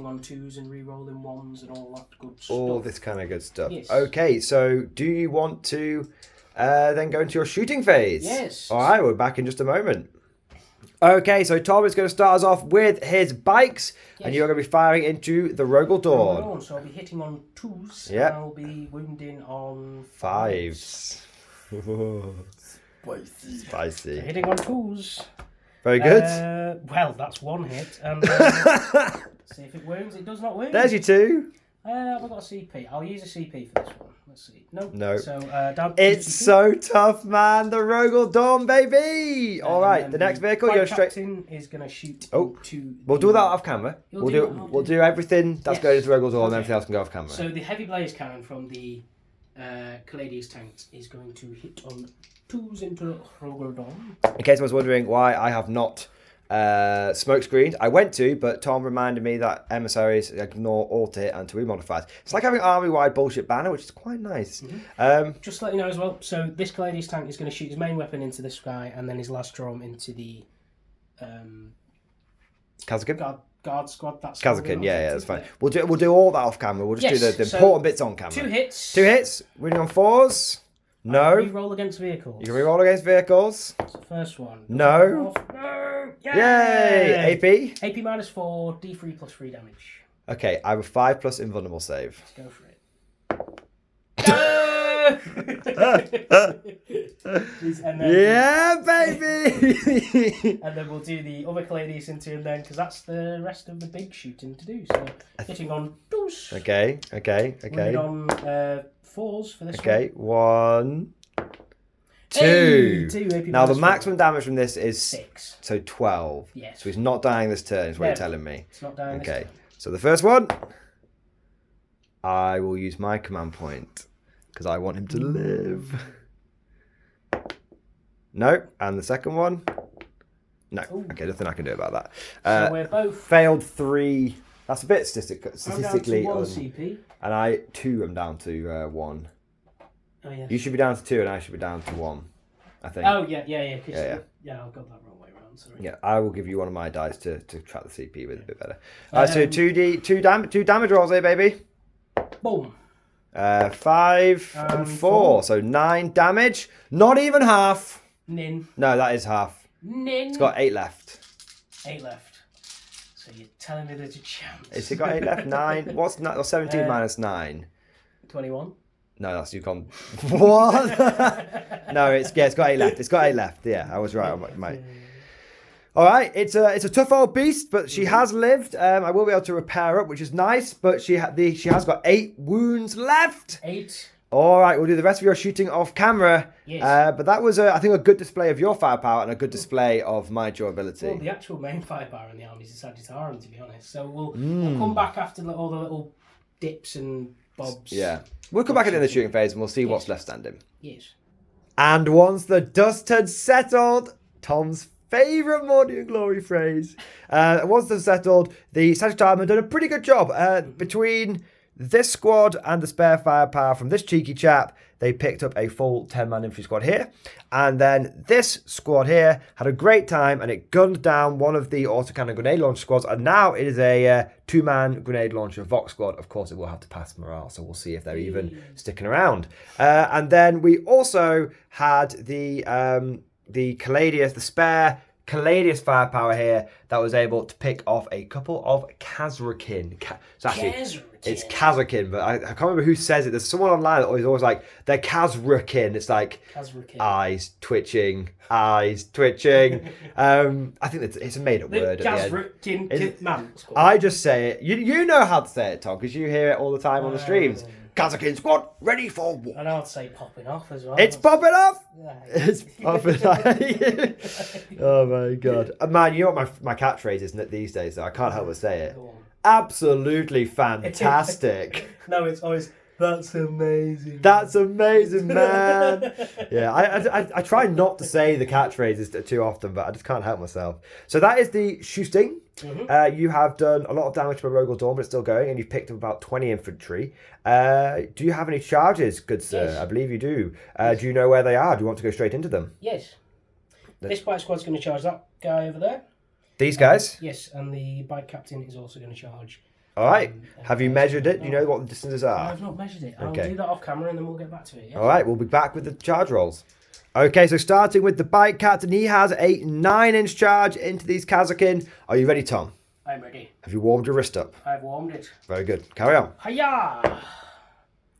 on 2s and re-rolling 1s and all that good stuff. All this kind of good stuff. Yes. Okay, so do you want to then go into your shooting phase? Yes. All right, we're back in just a moment. Okay, so Tom is going to start us off with his bikes, and you're going to be firing into the Rogal Dorn. So I'll be hitting on 2s, Yep. and I'll be wounding on 5s. Spicy. Spicy. So hitting on 2s. Very good. Well, that's 1 hit. And see if it wounds. It does not wound. There's your 2. I've got a CP. I'll use a CP for this one. Let's see. Nope. No. So, down It's CP. so tough, man. The Rogal Dorn, baby. All right, the next vehicle, you're straight. Captain is going to shoot into. We'll do that off camera. We'll do everything that's going into Rogal Dorn, and everything else can go off camera. So the heavy blaze cannon from the Custodes tanks is going to hit on 2s into Rogal Dorn. In case I was wondering why I have not smoke screened, I went to, but Tom reminded me that emissaries ignore alt hit and to remodify. It's like having army-wide bullshit banner, which is quite nice. Just to let you know as well, so this Custodes tank is going to shoot his main weapon into this guy and then his last drum into the Kazakin? guard squad. That's Kazakin, yeah, that's fine. We'll do all that off camera. We'll just do the so important bits on camera. 2 hits. 2 hits. Winning on 4s. No. Re-roll against vehicles. You can re-roll against vehicles. That's the first one. No. No. Yay! AP? AP -4, D3 plus 3 damage. Okay, I have a 5+ invulnerable save. Let's go for it. And then, Yeah, baby! and then we'll do the other Custodes into him then, because that's the rest of the big shooting to do. So hitting on 2s. Okay. Running on 4s for this one. Okay, 1, 2. Hey, 2 AP Now the -4. maximum damage from this is 6. so 12. Yes. So he's not dying this turn, is what No. you're telling me. It's not down Okay, this time. so the first one, I will use my command point because I want him to live. No, and the second one, no. Ooh. Okay, nothing I can do about that. So we're both Failed 3. That's a bit I'm down statistically. to 1 CP. And I 2 am down to 1. Oh, yeah. You should be down to 2, and I should be down to 1. I think. Oh, yeah. Yeah. I've got that wrong way around, sorry. Yeah, I will give you one of my dice to track the CP with a bit better. So 2 damage rolls here, baby. Boom. 5 and 4, so 9 damage. Not even half. Nin. No, that is half. Nin. It's got 8 left. 8 left. So you're telling me there's a chance. Has it got 8 left? 9. What's 17 minus 9? 21. No, that's you gone. What? No, it's got 8 left. It's got 8 left. Yeah, I was right, mate. All right, it's a tough old beast, but she has lived. I will be able to repair up, which is nice. But she has got 8 wounds left. 8. All right, we'll do the rest of your shooting off camera. Yes. But that was, I think, a good display of your firepower and a good display of my durability. Well, the actual main firepower in the army is the Sagittarum, to be honest. So we'll come back after all the little dips and bobs. Yeah, we'll come back into the shooting phase and we'll see what's left standing. Yes. And once the dust had settled, Tom's favourite Morning and Glory phrase. Once they've settled, the Sagittarium have done a pretty good job. Between this squad and the spare firepower from this cheeky chap, they picked up a full 10-man infantry squad here. And then this squad here had a great time and it gunned down one of the autocannon grenade launcher squads. And now it is a 2-man grenade launcher Vox squad. Of course, it will have to pass morale, so we'll see if they're even sticking around. And then we also had the the Caladius, the spare Caladius firepower here that was able to pick off a couple of Kazrakin. It's Kazrakin, but I can't remember who says it. There's someone online that is always like, they're Kazrakin. It's like eyes twitching. I think it's a made-up word. I just say it. You know how to say it, Tom, because you hear it all the time on the streams. Kazrakin squad, ready for war. And I'd say popping off as well. It's popping off! It's popping off. Oh my god. Man, you know what my catchphrase is these days, though? I can't help but say it. Absolutely fantastic. No, it's always, that's amazing. That's amazing, man. Yeah, I try not to say the catchphrases too often, but I just can't help myself. So that is the shooting. Mm-hmm. You have done a lot of damage to a Rogal Dorn, but it's still going, and you've picked up about 20 infantry. Do you have any charges, good sir? Yes. I believe you do. Do you know where they are? Do you want to go straight into them? Yes. This bike squad's going to charge that guy over there. These guys? Yes, and the bike captain is also going to charge. All right. Have you measured it? Do you know what the distances are? I've not measured it. I'll do that off camera and then we'll get back to it. Yes? All right, we'll be back with the charge rolls. Okay, so starting with the bike captain, he has a 9-inch charge into these Kazrakin. Are you ready, Tom? I'm ready. Have you warmed your wrist up? I've warmed it. Very good. Carry on. Hiya!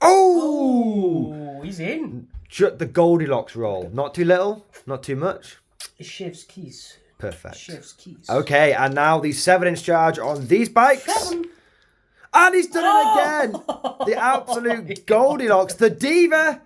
Oh! He's in. The Goldilocks roll. Not too little, not too much. Chef's keys. Perfect. Chef's keys. Okay, and now the 7-inch charge on these bikes. 7. And he's done it again. The absolute Goldilocks, the diva.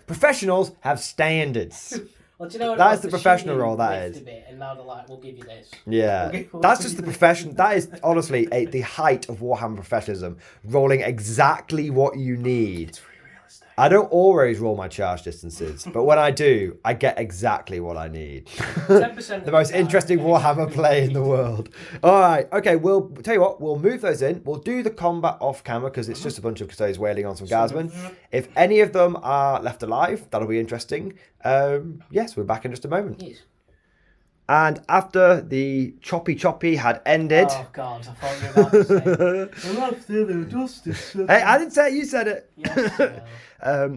Professionals have standards. Well, do you know what That's the professional role, that is. And now they're like, we'll give you this. Yeah, that's just the profession. That is honestly the height of Warhammer professionalism. Rolling exactly what you need. It's really realistic. I don't always roll my charge distances, but when I do, I get exactly what I need. 10% The most interesting Warhammer play in the world. All right, okay, we'll tell you what, we'll move those in. We'll do the combat off camera because it's just a bunch of Custodes wailing on some guardsmen. If any of them are left alive, that'll be interesting. Yes, we're back in just a moment. Yes. And after the choppy had ended... Oh, God, I thought you were about to say... And after the justice... Hey, I didn't say it, you said it. Yes,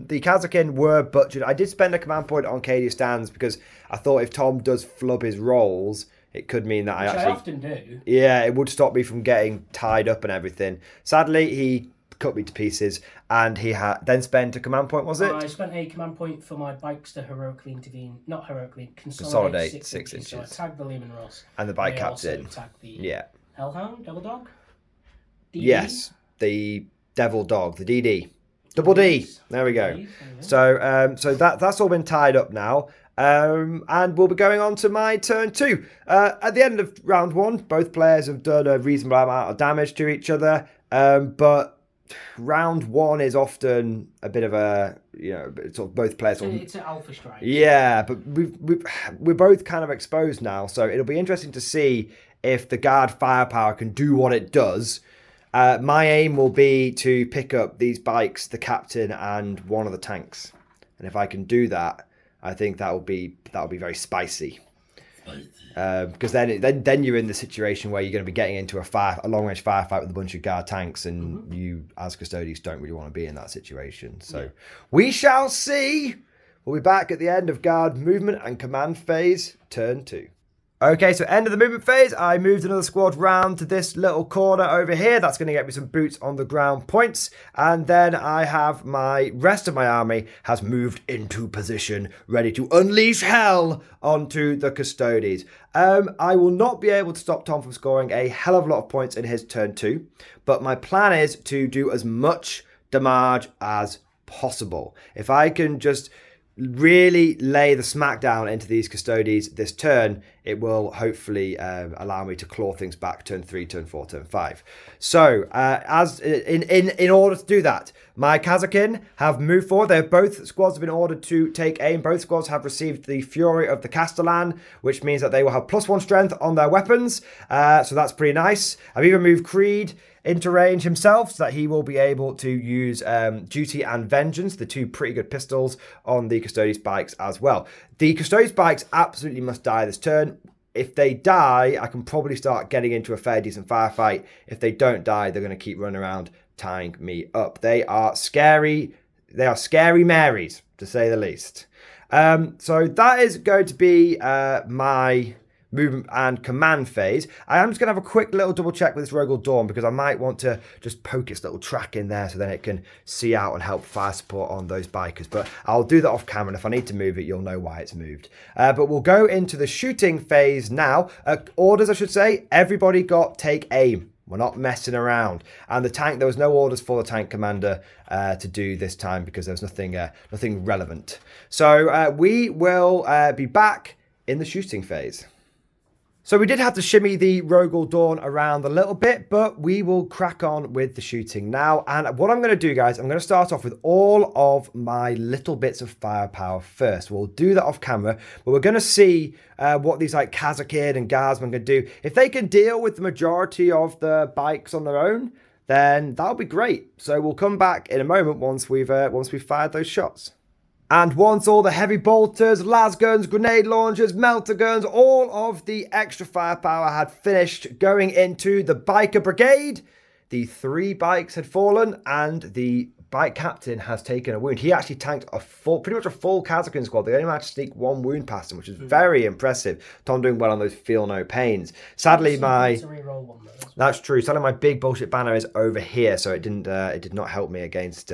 the Kazrakin were butchered. I did spend a command point on Cadia stands because I thought if Tom does flub his rolls, it could mean that I often do. Yeah, it would stop me from getting tied up and everything. Sadly, he cut me to pieces, and he had then spent a command point, was it? I spent a command point for my bikes to heroically intervene, not heroically, consolidate 6 inches. So I tagged the Lehman Ross. And the bike captain. Also tagged the Hellhound, Devil Dog? DD? Yes, the Devil Dog, the DD. Double D. There we go. So that's all been tied up now. And we'll be going on to my turn 2. At the end of round 1, both players have done a reasonable amount of damage to each other. But round 1 is often a bit of a, sort of both players. It's an alpha strike. Yeah, but we're both kind of exposed now, so it'll be interesting to see if the guard firepower can do what it does. My aim will be to pick up these bikes, the captain, and one of the tanks, and if I can do that, I think that'll be very spicy. Because then you're in the situation where you're going to be getting into a long-range firefight with a bunch of guard tanks, and you, as Custodes, don't really want to be in that situation. So we shall see. We'll be back at the end of guard movement and command phase, turn 2. Okay, so end of the movement phase, I moved another squad round to this little corner over here. That's going to get me some boots on the ground points. And then I have my rest of my army has moved into position, ready to unleash hell onto the Custodes. I will not be able to stop Tom from scoring a hell of a lot of points in his turn 2. But my plan is to do as much damage as possible. If I can just really lay the smackdown into these Custodes this turn, it will hopefully allow me to claw things back turn 3, turn 4, turn 5. So as in order to do that, my Kazrakin have moved forward. Both squads have been ordered to take aim. Both squads have received the Fury of the Castellan, which means that they will have +1 strength on their weapons. So that's pretty nice. I've even moved Creed into range himself so that he will be able to use Duty and Vengeance, the 2 pretty good pistols on the Custodes bikes as well. The Custodes bikes absolutely must die this turn. If they die, I can probably start getting into a fair decent firefight. If they don't die, they're going to keep running around tying me up. They are scary. They are scary Marys, to say the least. So that is going to be my movement and command phase. I am just going to have a quick little double check with this Rogal Dorn because I might want to just poke its little track in there so then it can see out and help fire support on those bikers. But I'll do that off camera, and if I need to move it, you'll know why it's moved. But we'll go into the shooting phase now. Orders, I should say. Everybody got take aim. We're not messing around. And the tank, there was no orders for the tank commander to do this time because there was nothing relevant. So we will be back in the shooting phase. So we did have to shimmy the Rogal Dorn around a little bit, but we will crack on with the shooting now. And what I'm going to do, guys, I'm going to start off with all of my little bits of firepower first. We'll do that off camera, but we're going to see what these like Kazakid and Guardsmen can do. If they can deal with the majority of the bikes on their own, then that'll be great. So we'll come back in a moment once we've fired those shots. And once all the heavy bolters, las guns, grenade launchers, melter guns, all of the extra firepower had finished going into the biker brigade, the 3 bikes had fallen and the bike captain has taken a wound. He actually tanked pretty much a full Kazakhin squad. They only managed to sneak 1 wound past him, which is very impressive. Tom doing well on those feel no pains. Sadly, that's true. Sadly, my big bullshit banner is over here, so it did not help me against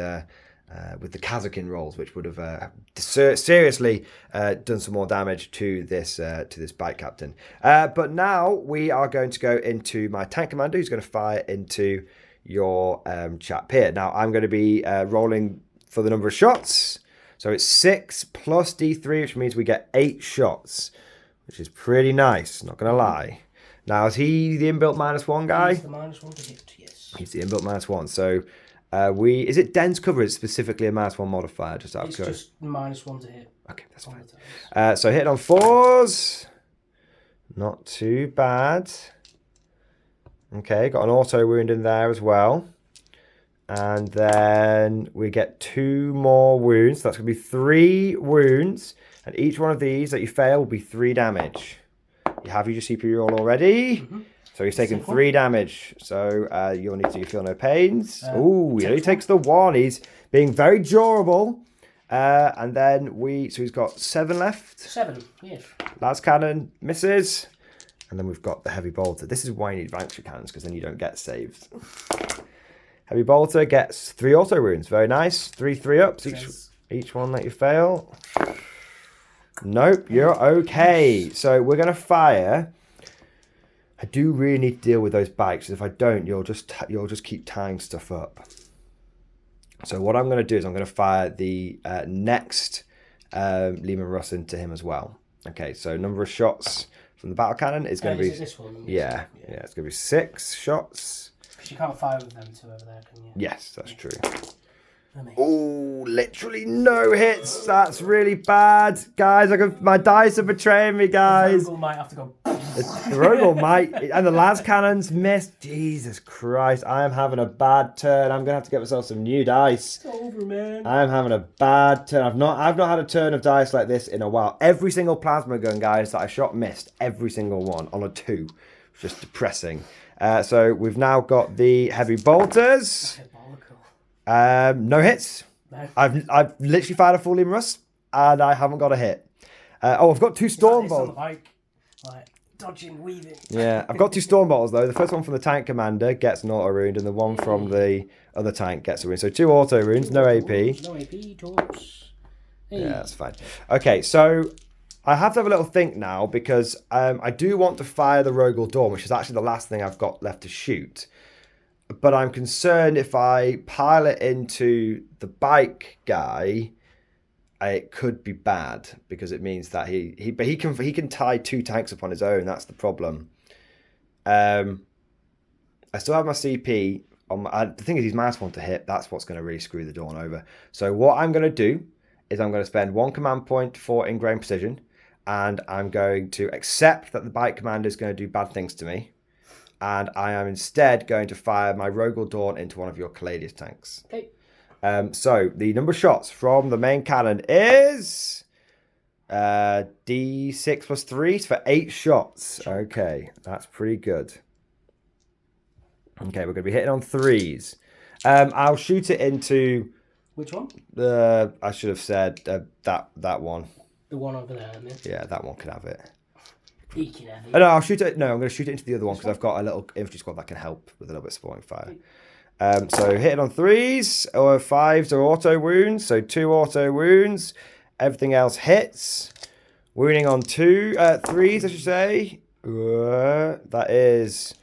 with the Kazakhin rolls, which would have seriously done some more damage to this bike captain. But now we are going to go into my tank commander, who's going to fire into your chap here. Now I'm going to be rolling for the number of shots. So it's 6 plus D3, which means we get 8 shots, which is pretty nice, not going to lie. Now, is he the inbuilt -1 guy? He's the -1 to hit, yes. He's the inbuilt -1. So is it dense cover? Is specifically a -1 modifier? Just out of code. It's just -1 to hit. Okay, that's fine. So hit on 4s. Not too bad. Okay, got an auto wound in there as well. And then we get 2 more wounds. So that's going to be 3 wounds. And each one of these that you fail will be 3 damage. You have your GCP roll already. Mm-hmm. So he's taking 3 damage. So you'll need to do your feel no pains. Ooh, he only takes the 1. He's being very durable. And then so he's got 7 left. 7, yes. Las cannon misses. And then we've got the heavy bolter. This is why you need Vanquisher cannons, because then you don't get saves. Heavy bolter gets 3 auto wounds. Very nice. 3 3-ups. Each one that you fail. Nope, you're okay. So we're going to fire. I do really need to deal with those bikes. If I don't, you'll just keep tying stuff up. So what I'm going to do is I'm going to fire the next Lehman Russ into him as well. Okay, so number of shots from the battle cannon is going to be... this one? Yeah, it's going to be 6 shots. Because you can't fire with them 2 over there, can you? Yes, that's true. Oh, literally no hits. That's really bad. Guys, my dice are betraying me, guys. The Rogal might have to go... The Rogal might. And the las cannons missed. Jesus Christ. I am having a bad turn. I'm going to have to get myself some new dice. It's over, man. I am having a bad turn. I've not had a turn of dice like this in a while. Every single plasma gun, guys, that I shot missed. Every single one on a 2. It's just depressing. So we've now got the heavy bolters. No hits. No. I've literally fired a full Lehman Russ and I haven't got a hit. I've got 2 storm bolts. Like dodging, weaving. Yeah, I've got 2 storm bolts though. The first one from the tank commander gets an auto wound, and the one from the other tank gets a wound. So 2 auto wounds, no AP. No AP, torps. Hey. Yeah, that's fine. Okay, so I have to have a little think now because I do want to fire the Rogal Dorn, which is actually the last thing I've got left to shoot. But I'm concerned if I pile it into the bike guy, it could be bad because it means that he can tie 2 tanks up on his own. That's the problem. I still have my CP. The thing is, he's -1 to hit. That's what's going to really screw the Dorn over. So what I'm going to do is I'm going to spend 1 command point for ingrained precision, and I'm going to accept that the bike commander is going to do bad things to me. And I am instead going to fire my Rogal Dorn into one of your Caladius tanks. Okay. So the number of shots from the main cannon is D6 plus 3 for 8 shots. Okay, that's pretty good. Okay, we're going to be hitting on 3s. I'll shoot it into... Which one? I should have said that one. the one over there. Mate. Yeah, that one can have it. He can have it. Oh, no, I'll shoot it. No, I'm going to shoot it into the other one because I've got a little infantry squad that can help with a little bit of supporting fire. So hitting on 3s or 5s are auto wounds. So 2 auto wounds. Everything else hits. Wounding on 3s, I should say. That is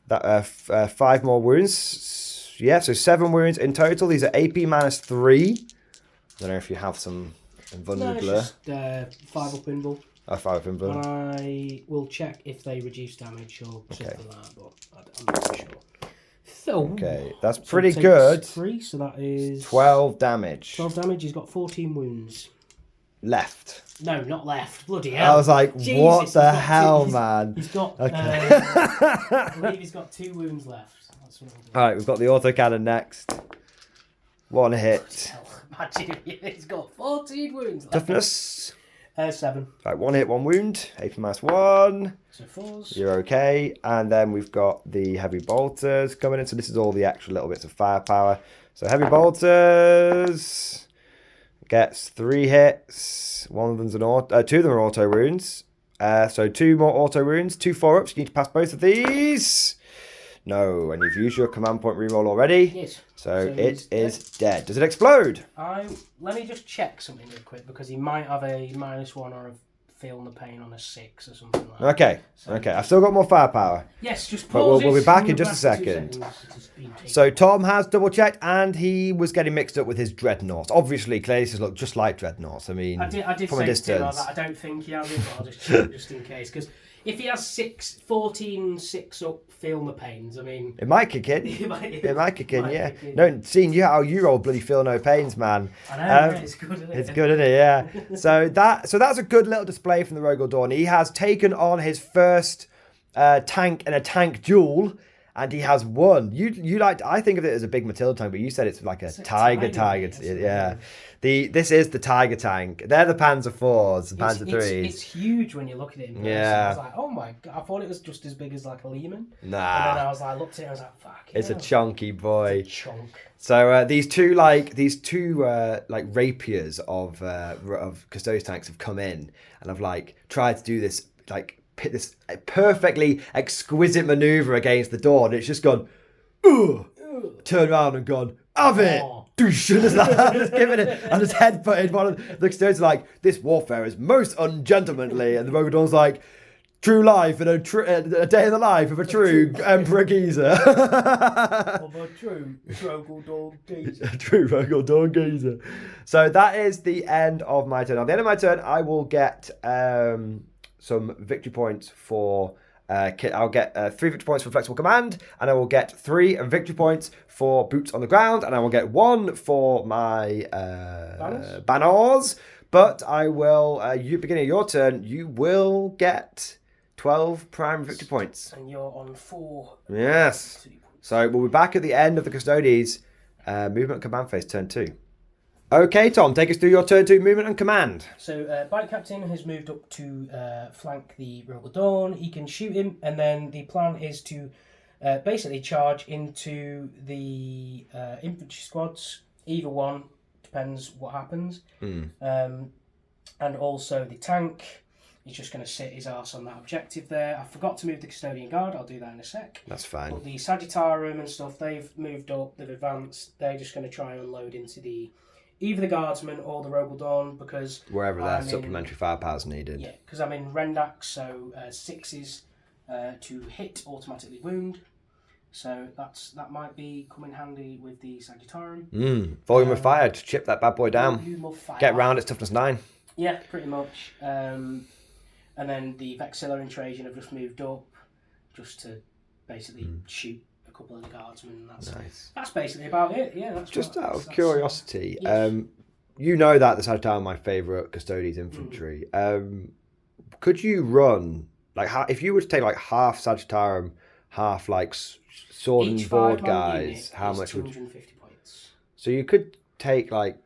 5 more wounds. Yeah, so 7 wounds in total. These are AP -3. I don't know if you have some invulnerable. No, it's just 5 up invul. 5 up invul. And I will check if they reduce damage or something like that, but I'm not sure. So, okay, that's pretty so good. 3, so that is 12 damage. 12 damage. He's got 14 wounds. Left. No, not left. Bloody hell. I was like, Jesus, what the hell, man? He's got. Okay. I believe he's got 2 wounds left. That's what All right, we've got the autocannon next. 1 hit. Imagine he's got 14 wounds left. Toughness. 7. Right, 1 hit, 1 wound. AP -1. So 4s. You're okay. And then we've got the heavy bolters coming in. So this is all the extra little bits of firepower. So heavy bolters gets 3 hits. 1 of them's an auto. 2 of them are auto wounds. So 2 more auto wounds. 2 4-ups. You need to pass both of these. No, and you've used your command point reroll already. Yes. So it is dead. Does it explode? Let me just check something real quick because he might have a -1 or a feeling the pain on a 6 or something like that. Okay. Okay. I've still got more firepower. Yes, just But pause we'll be it. back in We'll be just a back in 2 second. seconds. It's been taken. So Tom has double checked, and he was getting mixed up with his dreadnoughts. Obviously, Clays look just like dreadnoughts. I mean, I did from a say to him distance. that I don't think he has it, but I'll just check just in case. Because if he has 14 6 up, feeling the pains, I mean... It might kick in. It might kick in, yeah. kick in. No, seeing you how you roll bloody feel no pains, man. I know, yeah, it's good, isn't it? It's good, isn't it? Yeah. so that's a good little display from the Rogal Dorn. He has taken on his first tank in a tank duel, and he has won. I think of it as a big Matilda tank, but you said it's like a tiger. Yeah. This is the tiger tank. They're the Panzer IVs and Panzer IIIs. It's huge when you look at it in person. Yeah. I was like, oh my god, I thought it was just as big as like a Lehman. Nah. And then I was like, looked at it, I was like, fuck. It's a chunky boy. It's a chunk. So these two rapiers of Custodes tanks have come in and have like tried to do this this perfectly exquisite maneuver against the door, and it's just gone, turned around and gone, have it. Just given it and just headbutted one of the Custodes. Like, this warfare is most ungentlemanly, and the Rogal Dorn's like, true life and a day in the life of a true Emperor Geezer. Of a true Rogal Dorn geezer. True Rogal Dorn geezer. So that is the end of my turn. At the end of my turn, I will get some victory points for... I'll get 3 victory points for flexible command, and I will get 3 victory points for boots on the ground, and I will get 1 for my banners. But I will, beginning of your turn, you will get 12 prime victory points. And you're on 4. Yes. So we'll be back at the end of the Custodes movement and command phase, turn 2. Okay, Tom, take us through your turn 2 movement and command. So, Bike Captain has moved up to flank the Rogal Dorn. He can shoot him, and then the plan is to basically charge into the infantry squads. Either one, depends what happens. And also the tank. He's just going to sit his arse on that objective there. I forgot to move the Custodian Guard. I'll do that in a sec. That's fine. But the Sagittarium and stuff, they've moved up, they've advanced. They're just going to try and unload into either the Guardsmen or the Rogal Dorn, because... Wherever their supplementary firepower's needed. Yeah, because I'm in Rendax, so 6s to hit, automatically wound. So that might be come in handy with the Sagittarium. Volume of fire to chip that bad boy down. Volume of fire. Get round its toughness 9. Yeah, pretty much. And then the Vexilla and Trajan have just moved up just to basically shoot a couple of the Guardsmen. That's basically about it. Yeah, that's just out of curiosity. Yes. You know that the Sagittarium are my favourite Custodes infantry. Could you run if you were to take like half Sagittarium, half like sword and board guys? How much would 250 points? So you could take like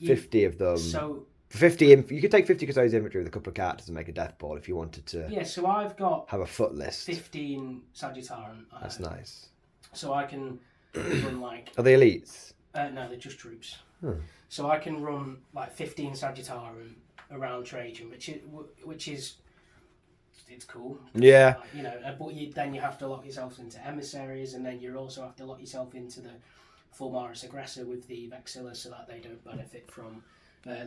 50 of them. So 50. You could take 50 Custodes infantry with a couple of characters and make a death ball if you wanted to. Yeah. So I've got have a foot list. 15 Sagittarium. That's nice. So I can run like... Are they elites? No, they're just troops. So I can run like 15 Sagittarium around Trajan, which is it's cool. Yeah. You know, but then you have to lock yourself into emissaries, and then you also have to lock yourself into the Fulmaris Aggressor with the Vexilla, so that they don't benefit from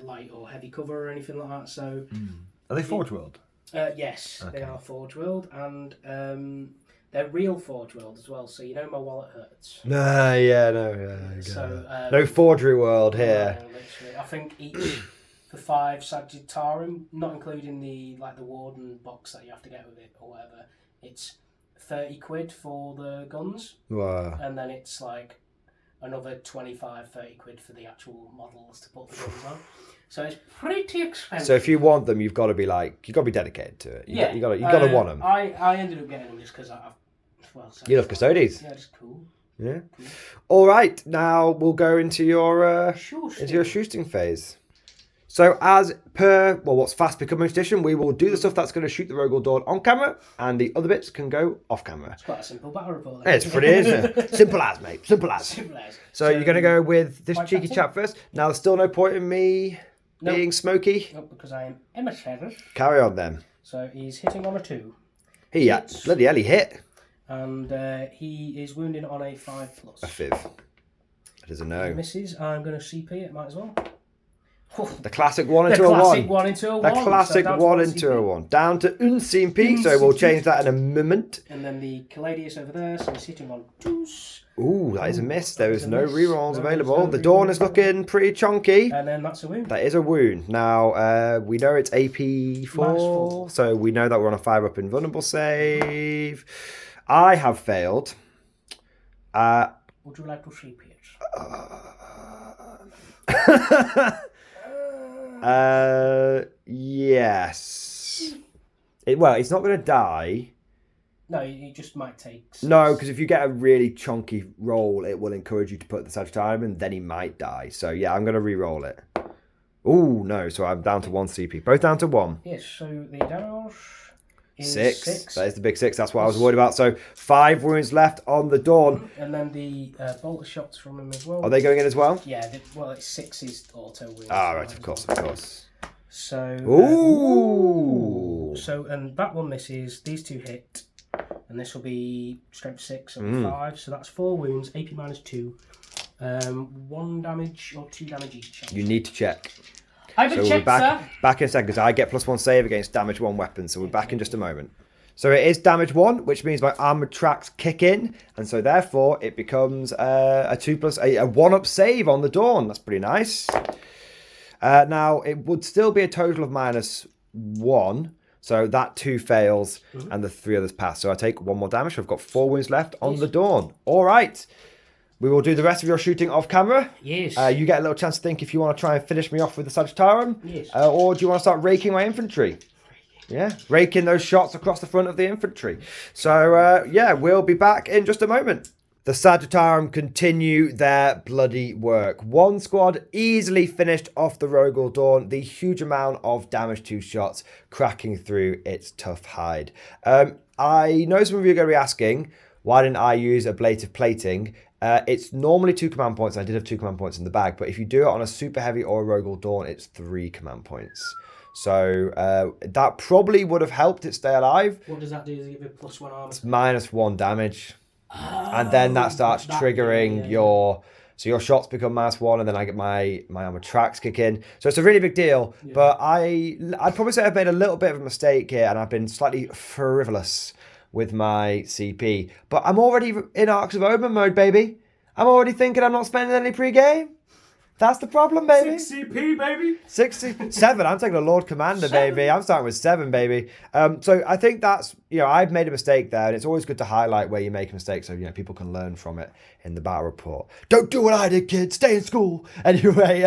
light or heavy cover or anything like that. So, Are they Forge World? Yes, Okay. they are Forge World, and they're real Forge World as well. So you know my wallet hurts. No, yeah, no, yeah. So no Forgery World here. Literally, I think each for 5 Sagittarium, not including the Warden box that you have to get with it or whatever. It's 30 quid for the guns, Wow. and then it's like another 25-30 quid for the actual models to put the guns on. So it's pretty expensive. So if you want them, you've got to be dedicated to it. You got to want them. I ended up getting them just because You love Custodes. Yeah, it's cool. Yeah. Cool. All right. Now we'll go into your Sure. shooting phase. So as per what's fast becoming tradition, we will do the stuff that's going to shoot the Rogal Dorn on camera, and the other bits can go off camera. It's quite a simple battle report. It's pretty, isn't it? Simple as, mate. Simple as. So you're going to go with this cheeky chap first. Now there's still no point in me being smoky. Nope, because I am emissary. Carry on then. So he's hitting on a 2. Bloody hell, he hit. And he is wounding on a 5+. A 5. It is a no. Misses. I'm going to CP it. Might as well. The classic 1 into a 1. The classic 1 into a 1. The classic 1 into a 1. Down to CP, so we'll change that in a moment. And then the Caladius over there, so he's hitting on 2s. Ooh, that is a miss. There is no rerolls available. The Dawn is looking pretty chunky. And then that's a wound. That is a wound. Now, we know it's AP4, so we know that we're on a 5-up invulnerable save. I have failed. Would you like to CP it? Yes. It's not going to die. No, you just might take 6. No, because if you get a really chunky roll, it will encourage you to put the Sagittarium, and then he might die. So yeah, I'm going to re-roll it. Ooh, no, so I'm down to 1 CP. Both down to 1. Yes, so the damage is 6. That is the big 6. That's what I was worried about. So 5 wounds left on the Dawn. And then the bolt shots from him as well. Are they going in as well? Yeah, it's 6 is auto wounds. Ah, right, of course. So... Ooh! So, and that one misses. These 2 hit. And this will be strength 6 and 5. So that's 4 wounds, AP -2. 1 damage or 2 damage each. You need to check. I've So we'll be back in a second, because I get +1 save against damage 1 weapons. So we're back in just a moment. So it is damage 1, which means my armored tracks kick in, and so therefore it becomes a 1-up save on the Dawn. That's pretty nice. Now it would still be a total of -1, so that 2 fails and the 3 others pass. So I take 1 more damage. So I've got 4 wounds left on the Dawn. All right. We will do the rest of your shooting off camera. Yes. You get a little chance to think if you want to try and finish me off with the Sagittarium. Yes. Or do you want to start raking my infantry? Yeah, raking those shots across the front of the infantry. So, we'll be back in just a moment. The Sagittarium continue their bloody work. 1 squad easily finished off the Rogal Dorn. The huge amount of damage to shots cracking through its tough hide. I know some of you are going to be asking, why didn't I use ablative plating? It's normally 2 command points. I did have 2 command points in the bag, but if you do it on a super heavy or a Rogal Dorn, it's 3 command points. So that probably would have helped it stay alive. What does that do? Does it give it +1 armor? It's -1 damage. And then that starts triggering your... So your shots become -1, and then I get my armor tracks kick in. So it's a really big deal. Yeah. But I'd probably say I've made a little bit of a mistake here, and I've been slightly frivolous with my CP. But I'm already in Arcs of Omen mode, baby. I'm already thinking I'm not spending any pre-game. That's the problem, baby. 6 CP, baby. 7. I'm taking a Lord Commander, baby. I'm starting with 7, baby. So I think that's, I've made a mistake there, and it's always good to highlight where you make a mistake so, people can learn from it in the battle report. Don't do what I did, kids. Stay in school. Anyway,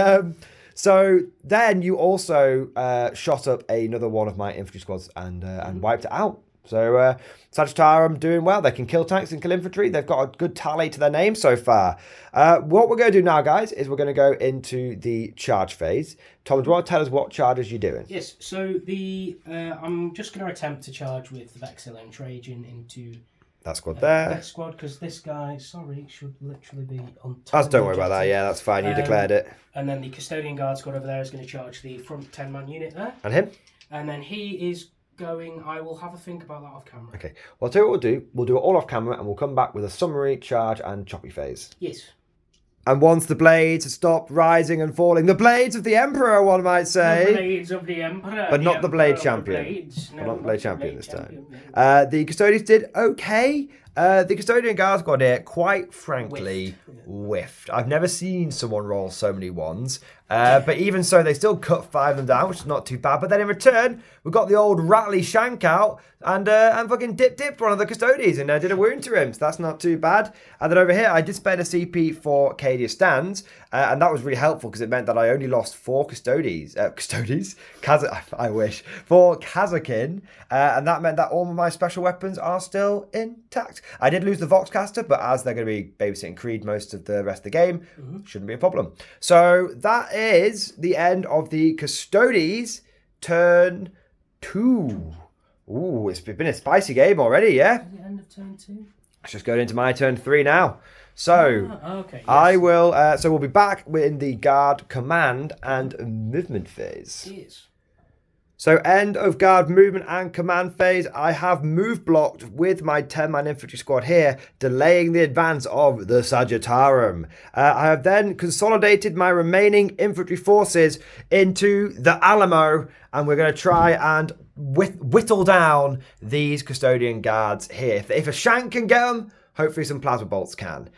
so then you also shot up another one of my infantry squads and wiped it out. So Sagittarium doing well. They can kill tanks and kill infantry. They've got a good tally to their name so far. What we're going to do now, guys, is we're going to go into the charge phase. Tom, do you want to tell us what charges you're doing? Yes, so I'm just going to attempt to charge with the Vexilla and Trajan into That squad there. That squad, because this guy, sorry, should literally be on top. Oh, don't worry about that. Yeah, that's fine. You declared it. And then the Custodian Guard squad over there is going to charge the front 10-man unit there. And him? And then he is going... I will have a think about that off camera. Okay. Well, I'll tell you what we'll do. We'll do it all off camera and we'll come back with a summary, charge and choppy phase. Yes. And once the blades have stopped rising and falling, the blades of the Emperor, one might say. The blades of the Emperor. But not the Blade Champion. But not the Blade Champion this time. The Custodians did okay. The Custodian Guard squad here, quite frankly, whiffed. I've never seen someone roll so many ones. But even so, they still cut 5 of them down, which is not too bad. But then in return, we got the old Rattly Shank out and fucking dipped one of the Custodians and did a wound to him. So that's not too bad. And then over here, I did spend a CP for Cadia Stands. And that was really helpful because it meant that I only lost 4 Custodes. I wish. 4 Kazakin. And that meant that all of my special weapons are still intact. I did lose the Voxcaster, but as they're going to be babysitting Creed most of the rest of the game, shouldn't be a problem. So that is the end of the Custodes turn 2. Ooh, it's been a spicy game already, yeah? The end of turn 2? Let's just go into my turn 3 now. So, okay, yes. I will. So we'll be back in the guard command and movement phase. Yes. So end of guard movement and command phase. I have move blocked with my 10-man infantry squad here, delaying the advance of the Sagittarum. I have then consolidated my remaining infantry forces into the Alamo, and we're going to try and whittle down these Custodian Guards here. If a Shank can get them, hopefully some plasma bolts can.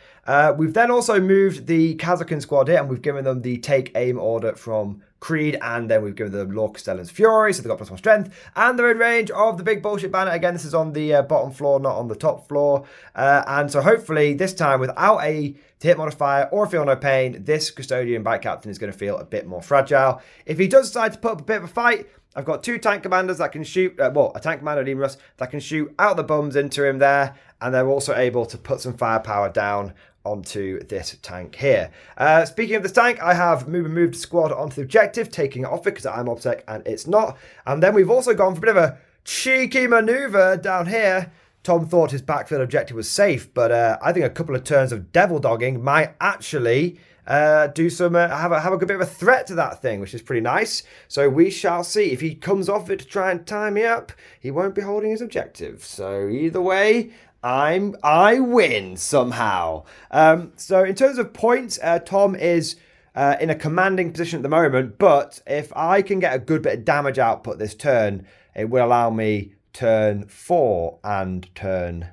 We've then also moved the Kazakin squad here, and we've given them the take aim order from Creed, and then we've given them Lord Castellan's Fury, so they've got +1 strength, and they're in range of the big bullshit banner. Again, this is on the bottom floor, not on the top floor. And so hopefully this time, without a hit modifier or feel no pain, this Custodian Bike Captain is going to feel a bit more fragile. If he does decide to put up a bit of a fight, I've got 2 tank commanders that can shoot, a tank commander, Demerus, that can shoot out the bums into him there, and they're also able to put some firepower down onto this tank here. Speaking of this tank, I have moved squad onto the objective, taking it off it because I'm OBSEC and it's not. And then we've also gone for a bit of a cheeky maneuver down here. Tom thought his backfield objective was safe, but I think a couple of turns of devil dogging might actually do some have a good bit of a threat to that thing, which is pretty nice. So we shall see. If he comes off it to try and tie me up, he won't be holding his objective. So either way, I win somehow. So in terms of points, Tom is in a commanding position at the moment, but if I can get a good bit of damage output this turn, it will allow me turn 4 and turn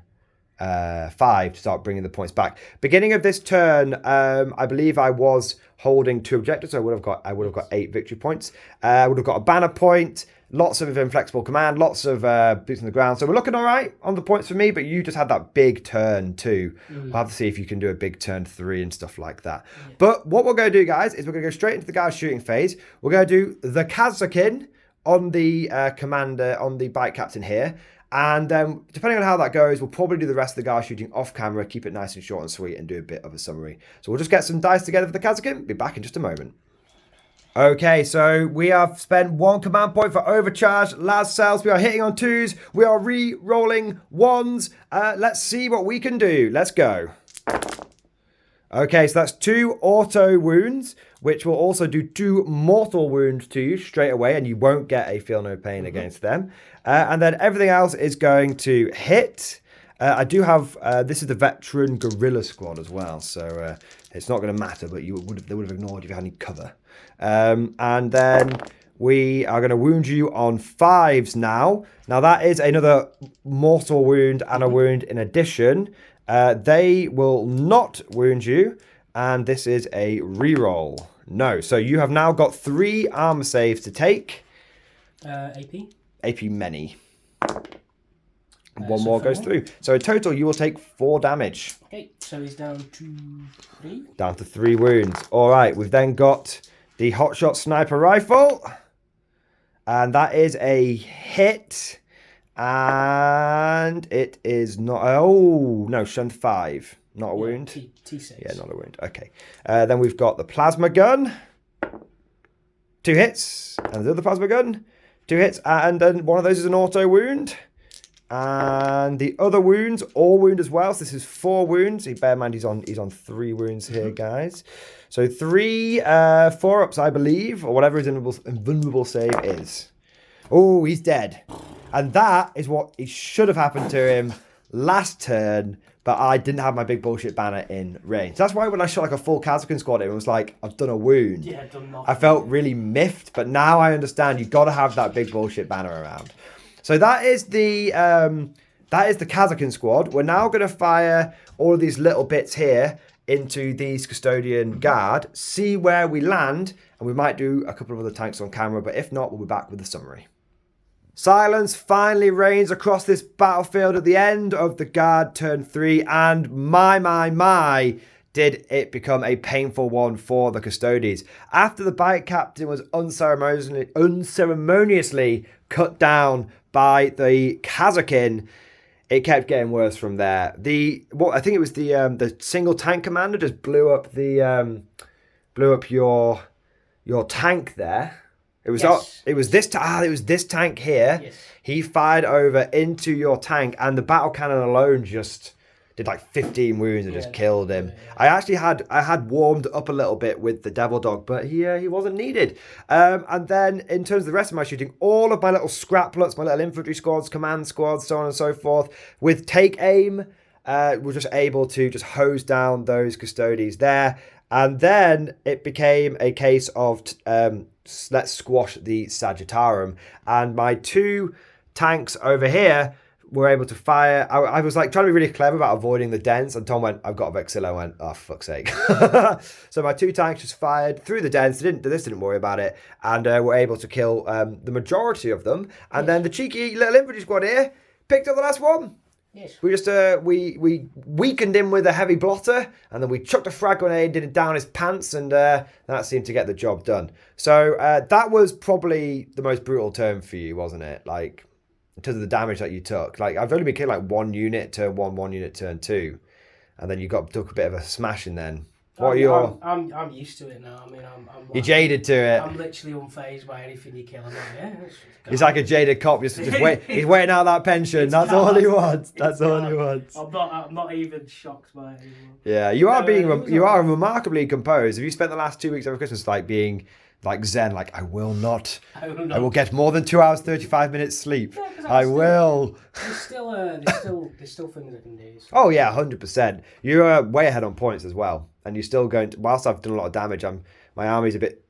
5 to start bringing the points back. Beginning of this turn, I believe I was holding 2 objectives, so I would have got 8 victory points. I would have got a banner point, lots of inflexible command, lots of boots on the ground. So we're looking all right on the points for me, but you just had that big turn 2. We'll have to see if you can do a big turn 3 and stuff like that. Yeah. But what we're going to do, guys, is we're going to go straight into the guard shooting phase. We're going to do the Kazakin on the commander, on the bike captain here. And depending on how that goes, we'll probably do the rest of the guard shooting off camera, keep it nice and short and sweet, and do a bit of a summary. So we'll just get some dice together for the Kazakin. Be back in just a moment. Okay, so we have spent 1 command point for overcharge. Last cells, we are hitting on 2s. We are re-rolling 1s. Let's see what we can do. Let's go. Okay, so that's 2 auto wounds, which will also do 2 mortal wounds to you straight away, and you won't get a feel no pain against them. And then everything else is going to hit. I do have, this is the veteran gorilla squad as well, so it's not going to matter, but they would have ignored if you had any cover. And then we are going to wound you on 5s now. Now that is another mortal wound and a wound in addition. They will not wound you, and this is a reroll. No, so you have now got 3 armor saves to take. AP? AP many. One more goes through. So in total, you will take 4 damage. Okay, so he's down to 3. Down to 3 wounds. All right, we've then got the Hotshot Sniper Rifle. And that is a hit. And it is not... Oh, no, strength 5. Not a wound. T6. Yeah, not a wound. Okay. Then we've got the Plasma Gun. 2 hits. And the other Plasma Gun. 2 hits. And then one of those is an auto wound. And the other wounds, all wound as well. So this is 4 wounds. Bear in mind he's on 3 wounds here, guys. So 3 4-ups, I believe, or whatever his invulnerable save is. Oh, he's dead. And that is what should have happened to him last turn, but I didn't have my big bullshit banner in range. That's why when I shot like a full Kazakin squad, it was like, I've done a wound. Yeah, done nothing. I felt really miffed, but now I understand you've got to have that big bullshit banner around. So that is the Kazakin squad. We're now going to fire all of these little bits here into these Custodian Guard, see where we land, and we might do a couple of other tanks on camera, but if not, we'll be back with the summary. Silence finally reigns across this battlefield at the end of the Guard turn 3, and my, did it become a painful one for the Custodes. After the Bite Captain was unceremoniously cut down by the Kazakin, it kept getting worse from there. I think it was the single tank commander just blew up your tank there. It was this tank here. Yes. He fired over into your tank, and the battle cannon alone just did like 15 wounds and just killed him. Yeah. I had warmed up a little bit with the Devil Dog, but he wasn't needed. And then in terms of the rest of my shooting, all of my little scraplets, my little infantry squads, command squads, so on and so forth, with take aim, we're just able to just hose down those Custodes there. And then it became a case of let's squash the Sagittarum. And my 2 tanks over here were able to fire. I was like trying to be really clever about avoiding the dents, and Tom went, I've got a Vexilla. I went, oh, fuck's sake. So my 2 tanks just fired through the dents. Didn't worry about it, and were able to kill the majority of them. And then the cheeky little infantry squad here picked up the last one. Yes. We just we weakened him with a heavy blotter, and then we chucked a frag grenade, did it down his pants, and that seemed to get the job done. So that was probably the most brutal turn for you, wasn't it? Like, in terms of the damage that you took. Like, I've only been killing like 1 unit turn 1, 1 unit turn 2, and then you took a bit of a smashing then. What are your? I'm used to it now. I mean, I'm like, you're jaded to it. I'm literally unfazed by anything you kill. I'm like, yeah. He's like a jaded cop. Just wait. He's waiting out that pension. That's all he wants. That's all he wants. I'm not even shocked by it anymore. Yeah, you are remarkably composed. Have you spent the last 2 weeks over Christmas like being like zen? Like, I will will get more than 2 hours 35 minutes sleep. Yeah, I will. There's still things I can do. So. Oh yeah, 100%. You're way ahead on points as well, and you're still going to, whilst I've done a lot of damage, my army's a bit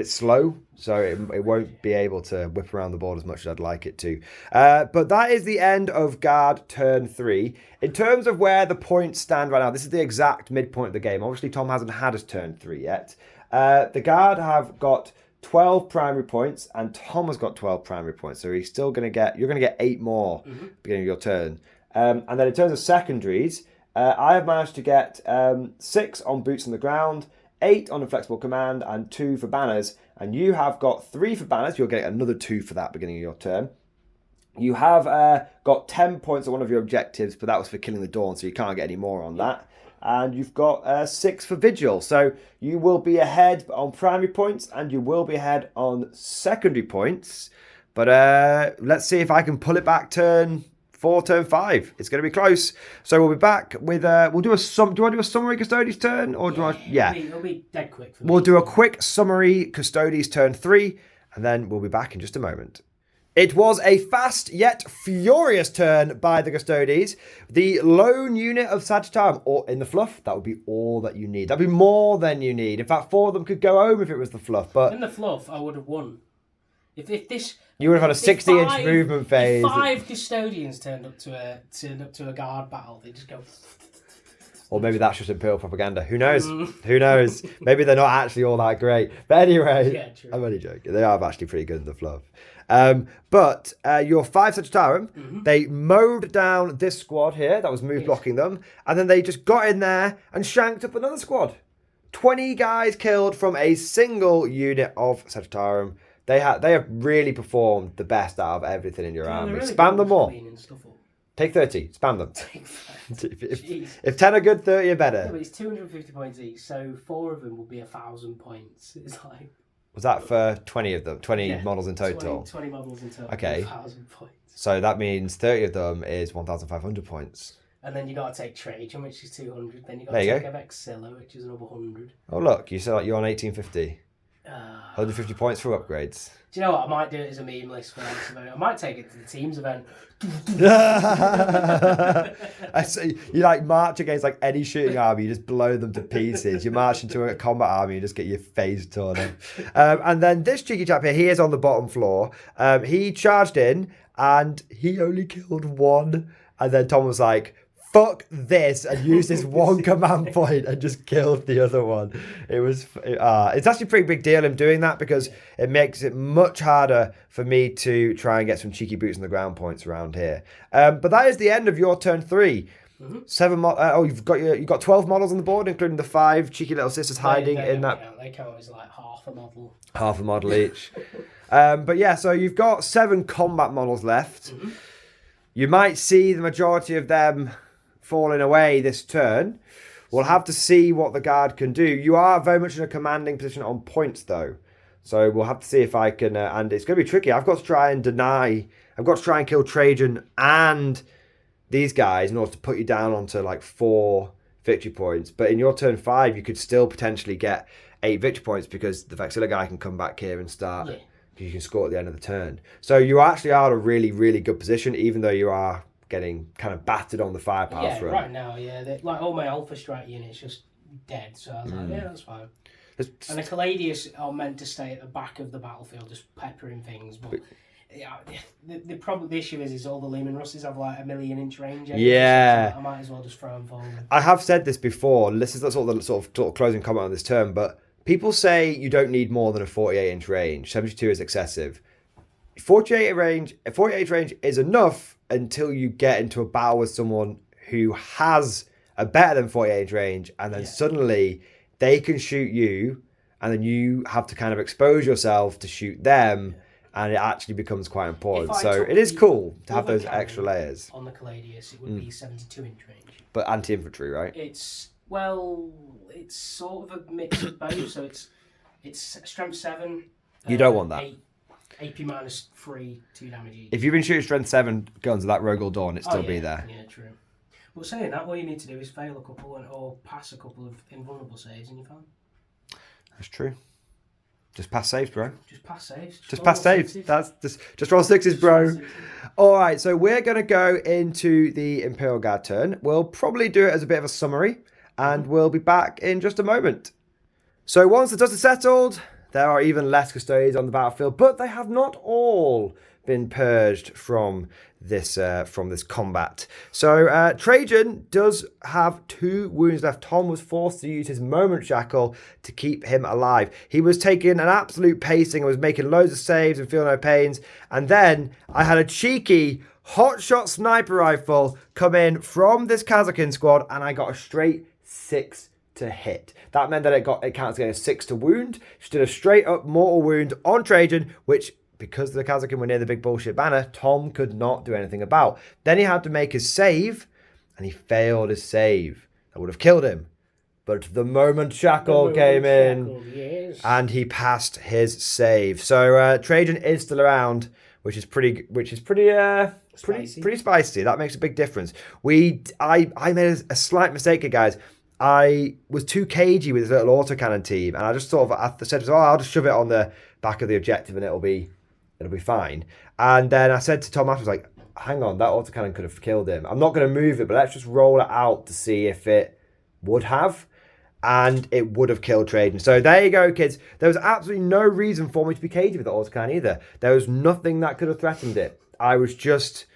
slow, so it won't be able to whip around the board as much as I'd like it to. But that is the end of Guard turn 3. In terms of where the points stand right now, this is the exact midpoint of the game. Obviously, Tom hasn't had his turn 3 yet. The Guard have got 12 primary points, and Tom has got 12 primary points, so he's still you're going to get 8 more beginning of your turn. And then in terms of secondaries, I have managed to get 6 on boots on the ground, 8 on inflexible command, and 2 for banners. And you have got 3 for banners. You'll get another 2 for that beginning of your turn. You have got 10 points on one of your objectives, but that was for killing the Dawn, so you can't get any more on that. And you've got 6 for vigil. So you will be ahead on primary points, and you will be ahead on secondary points. But let's see if I can pull it back turn 4, turn 5. It's going to be close. So we'll be back with we'll do a do you want to do a summary Custodes turn, or it'll be dead quick for me. We'll do a quick summary Custodes turn 3, and then we'll be back in just a moment. It was a fast yet furious turn by the Custodes. The lone unit of Sagittarum, or in the fluff, that would be all that you need. That'd be more than you need. In fact, 4 of them could go home if it was the fluff. But in the fluff, I would have won. If this, you would have had a 60-inch movement phase. If 5 custodians turned up to a guard battle, they just go. Or maybe that's just Imperial propaganda. Who knows? Who knows? Maybe they're not actually all that great. But anyway, yeah, true. I'm only joking. They are actually pretty good in the fluff. But your 5 Sagittarum, they mowed down this squad here that was move blocking them, and then they just got in there and shanked up another squad. 20 guys killed from a single unit of Sagittarum. They have really performed the best out of everything in your army. Really spam them all. Take 30. Spam them. if 10 are good, 30 are better. Yeah, but it's 250 points each, so 4 of them will be 1,000 points. It's like... Was that for 20 of them? 20 Yeah, models in total? 20 models in total. Okay. 1,000 points. So that means 30 of them is 1,500 points. And then you got to take Trajan, which is 200. Then you got There to you take go. Vexilla, which is another 100. Oh, look, you said like you're on 1850. Uh, 150 points for upgrades. Do you know what? I might do it as a meme list for next event. I might take it to the teams event. I see. You like march against like any shooting army, you just blow them to pieces. You march into a combat army, you just get your face torn off. And then this cheeky chap here, he is on the bottom floor. He charged in and he only killed one. And then Tom was like, fuck this, and used his one command point and just killed the other one. It's actually a pretty big deal him doing that because it makes it much harder for me to try and get some cheeky boots on the ground points around here. But that is the end of your turn 3. Mm-hmm. You've got 12 models on the board, including the 5 cheeky little sisters hiding in that. They count as like half a model. Half a model each. But yeah, so you've got 7 combat models left. Mm-hmm. You might see the majority of them falling away this turn. We'll have to see what the guard can do. You are very much in a commanding position on points though, so we'll have to see if I can and it's going to be tricky. I've got to try and kill Trajan and these guys in order to put you down onto like 4 victory points, but in your turn 5 you could still potentially get 8 victory points because the Vexilla guy can come back here and start. You can score at the end of the turn, so you actually are in a really, really good position, even though you are getting kind of battered on the firepower front. Right now, like all my Alpha Strike units just dead, so I was like, yeah, that's fine. And the Caladius are meant to stay at the back of the battlefield, just peppering things, but yeah, the issue is all the Lehman Russes have like a 1,000,000-inch range. Yeah. So I might as well just throw them forward. I have said this before, this is the sort of closing comment on this term, but people say you don't need more than a 48-inch range. 72 is excessive. 48 range is enough until you get into a battle with someone who has a better than 48-inch range, and then suddenly they can shoot you, and then you have to kind of expose yourself to shoot them, and it actually becomes quite important. So it is cool to have those extra layers. On the Caladius, it would be 72-inch range. But anti-infantry, right? It's sort of a mix of both. So it's strength 7. You don't want that. 8 AP minus 3, 2 damage each. If you've been shooting strength 7 guns with that Rogal Dorn, it'd still be there. Yeah, true. But saying that, all you need to do is fail a couple or pass a couple of invulnerable saves and you're fine. That's true. Just pass saves, bro. Just pass saves. Just pass saves. That's just roll 6s, bro. All right, so we're going to go into the Imperial Guard turn. We'll probably do it as a bit of a summary, and we'll be back in just a moment. So once the dust is settled, there are even less Custodes on the battlefield, but they have not all been purged from this combat. So Trajan does have 2 wounds left. Tom was forced to use his moment shackle to keep him alive. He was taking an absolute pacing and was making loads of saves and feeling no pains. And then I had a cheeky hotshot sniper rifle come in from this Kazakin squad, and I got a straight 6 to hit. That meant that it counts against 6 to wound. She did a straight up mortal wound on Trajan, which, because the Kazakin were near the big bullshit banner, Tom could not do anything about. Then he had to make his save, and he failed his save. That would have killed him. But the moment shackle came in, and he passed his save. So Trajan is still around, which is pretty spicy. That makes a big difference. I made a slight mistake here, guys. I was too cagey with this little autocannon team, and I just sort of said, I'll just shove it on the back of the objective and it'll be fine. And then I said to Tom afterwards, like, hang on, that autocannon could have killed him. I'm not going to move it, but let's just roll it out to see if it would have. And it would have killed Trajan. So there you go, kids. There was absolutely no reason for me to be cagey with the autocannon either. There was nothing that could have threatened it. I was just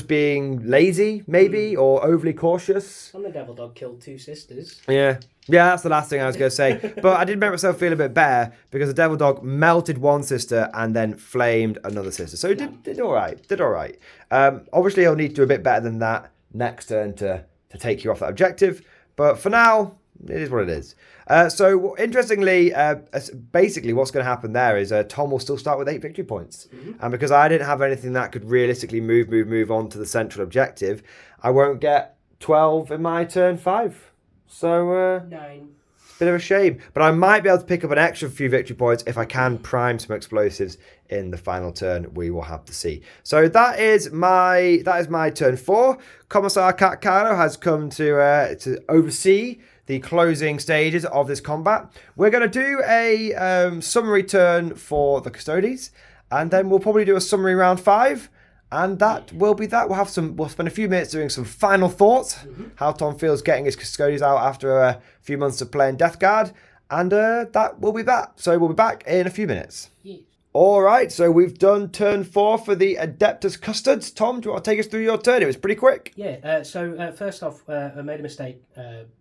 being lazy, maybe, or overly cautious. And the Devil Dog killed 2 sisters. Yeah, that's the last thing I was going to say. But I did make myself feel a bit better because the Devil Dog melted one sister and then flamed another sister. So it did all right. Obviously, he'll need to do a bit better than that next turn to take you off that objective. But for now, it is what it is. So interestingly, basically what's going to happen there is Tom will still start with 8 victory points. Mm-hmm. And because I didn't have anything that could realistically move on to the central objective, I won't get 12 in my turn 5. So 9. Bit of a shame. But I might be able to pick up an extra few victory points if I can prime some explosives in the final turn. We will have to see. So that is my turn 4. Commissar Catcano has come to oversee the closing stages of this combat. We're going to do a summary turn for the Custodes, and then we'll probably do a summary round 5. And that will be that. We'll spend a few minutes doing some final thoughts. How Tom feels getting his Custodes out after a few months of playing Death Guard. And that will be that. So we'll be back in a few minutes. Yeah. All right, so we've done turn 4 for the Adeptus Custodes. Tom, do you want to take us through your turn? It was pretty quick. Yeah, so first off, I made a mistake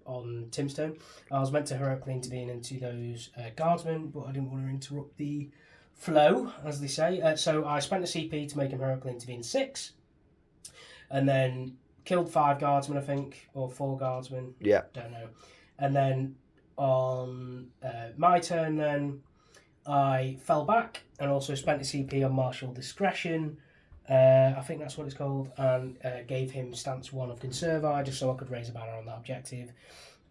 on Tim's turn. I was meant to heroically intervene into those guardsmen, but I didn't want to interrupt the flow, as they say. So I spent a CP to make him heroically intervene 6, and then killed 5 guardsmen, I think, or 4 guardsmen. Yeah. Don't know. And then on my turn, then I fell back and also spent a CP on martial discretion. I think that's what it's called, and gave him stance 1 of Conservi just so I could raise a banner on that objective.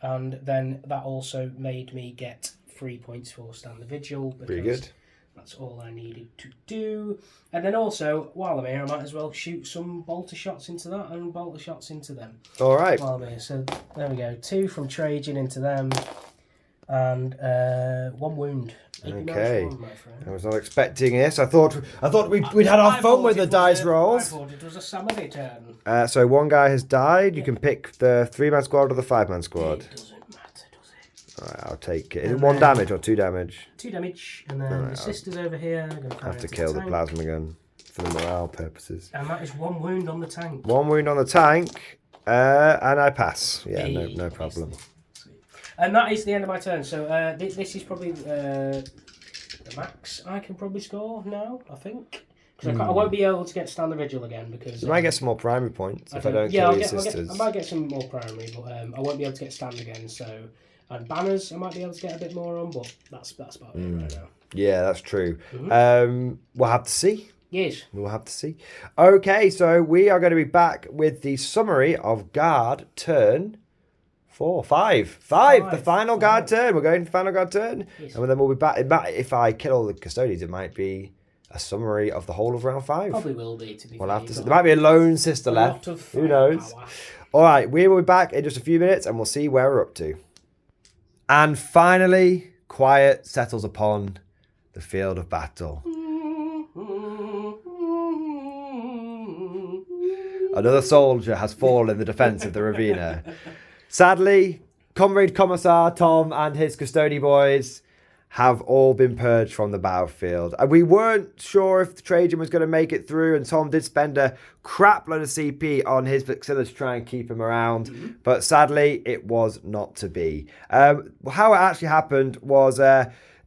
And then that also made me get 3 points for Stand the Vigil. Pretty good. That's all I needed to do. And then also, while I'm here, I might as well shoot some bolter shots into that and bolter shots into them. All right. While I'm here. So there we go. 2 from Trajan into them, and 1 wound. Okay. I was not expecting this. I thought we'd had our fun with the dice rolls. I thought it was a summary turn. So one guy has died. You can pick the 3-man squad or the 5-man squad. It doesn't matter, does it? All right, I'll take it. Is it 1 damage or 2 damage? 2 damage, and then the sisters over here. I have to kill the plasma gun for the morale purposes. And that is 1 wound on the tank. 1 wound on the tank, and I pass. Yeah, no problem. And that is the end of my turn. So this is probably the max I can probably score now, I think. Because I won't be able to get Stand the Vigil again because... You might get some more primary points if I don't kill your sisters. I might get some more primary, but I won't be able to get Stand again. So, and banners I might be able to get a bit more on, but that's about it right now. Yeah, that's true. We'll have to see. Yes. We'll have to see. Okay, so we are going to be back with the summary of Guard turn... 5, the final guard turn. We're going to final guard turn. Yes. And then we'll be back. If I kill all the Custodes, it might be a summary of the whole of round 5. Probably will be, to be fair. We'll have to see. There might be a lone sister left. Who knows? All right, we will be back in just a few minutes and we'll see where we're up to. And finally, quiet settles upon the field of battle. Another soldier has fallen in the defence of the Ravina. Sadly, Comrade Commissar Tom and his Custody boys have all been purged from the battlefield. And we weren't sure if the Trajan was going to make it through, and Tom did spend a crap load of CP on his Vexilla to try and keep him around. But sadly, it was not to be. How it actually happened was...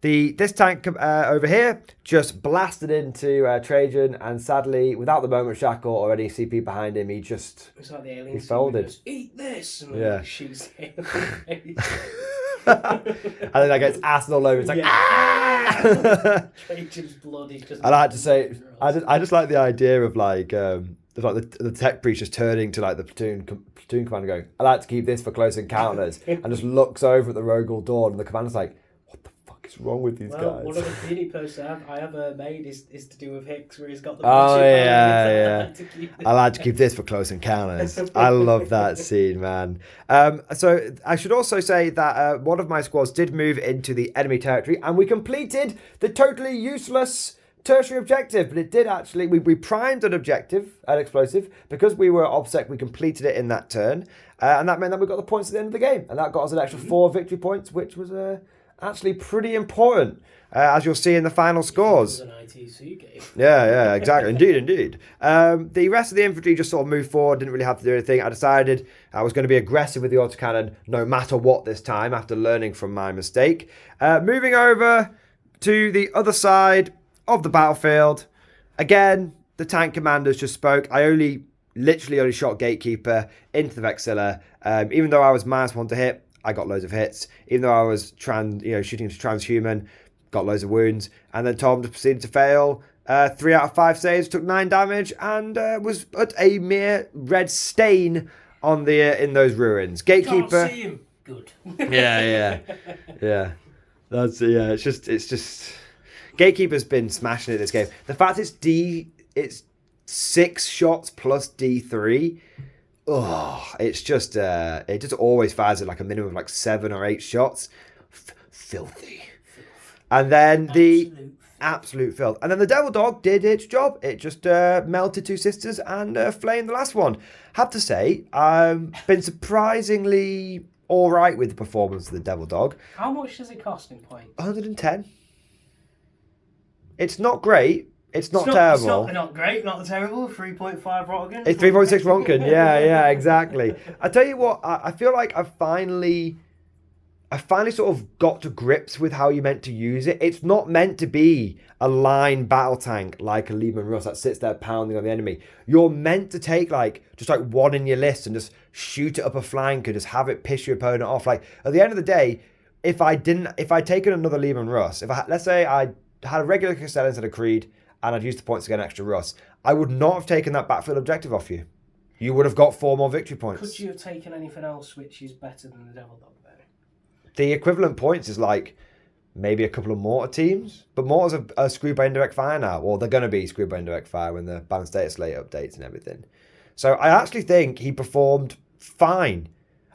This tank over here just blasted into Trajan, and sadly, without the moment shackle or any CP behind him, it's like the aliens. He folded. Goes, eat this, and then shoots him. And then I gets acid all over. It's like Trajan's bloody. I like to say, I just like the idea of the tech priest just turning to like the platoon commander, going, "I like to keep this for close encounters," and just looks over at the Rogal Dorn, and the commander's like, "What's wrong with these guys?" One of the community posts I have made is to do with Hicks, where he's got the... I like to keep this for close encounters. I love that scene, man. So I should also say that one of my squads did move into the enemy territory, and we completed the totally useless tertiary objective, but it did actually... We primed an objective, an explosive, because we were OBSEC, we completed it in that turn, and that meant that we got the points at the end of the game, and that got us an extra 4 victory points, which was... actually pretty important, as you'll see in the final scores. It was an ITC game. Yeah, exactly. Indeed. The rest of the infantry just sort of moved forward, didn't really have to do anything. I decided I was going to be aggressive with the autocannon no matter what this time, after learning from my mistake. Moving over to the other side of the battlefield. Again, the tank commanders just spoke. I literally only shot Gatekeeper into the Vexilla. Even though I was -1 to hit, I got loads of hits. Even though I was shooting into transhuman, got loads of wounds. And then Tom just proceeded to fail. 3 out of 5 saves, took 9 damage, and was put a mere red stain on in those ruins. Gatekeeper. Can't see him. good. Yeah. It's just Gatekeeper's been smashing it this game. The fact it's 6 shots plus D3. Oh, it's just it just always fires at like a minimum of like 7 or 8 shots. Filthy. And then the absolute filth. And then the Devil Dog did its job. It just melted 2 sisters and flamed the last one. Have to say, been surprisingly all right with the performance of the Devil Dog. How much does it cost in points? 110. It's not great. It's not terrible. It's not great, not terrible. 3.5 Rottigan. It's 3.6 Ronkin. Yeah, exactly. I tell you what, I feel like I finally sort of got to grips with how you're meant to use it. It's not meant to be a line battle tank like a Lehman Russ that sits there pounding on the enemy. You're meant to take just one in your list and just shoot it up a flank and just have it piss your opponent off. Like at the end of the day, if I'd taken another Lehman Russ, let's say I had a regular Custodes instead of Creed and I'd used the points to get an extra Russ, I would not have taken that backfield objective off you. You would have got 4 more victory points. Could you have taken anything else which is better than the Devil Dog though? The equivalent points is like maybe a couple of mortar teams, but mortars are screwed by indirect fire now. Well, they're going to be screwed by indirect fire when the balanced data slate updates and everything. So I actually think he performed fine.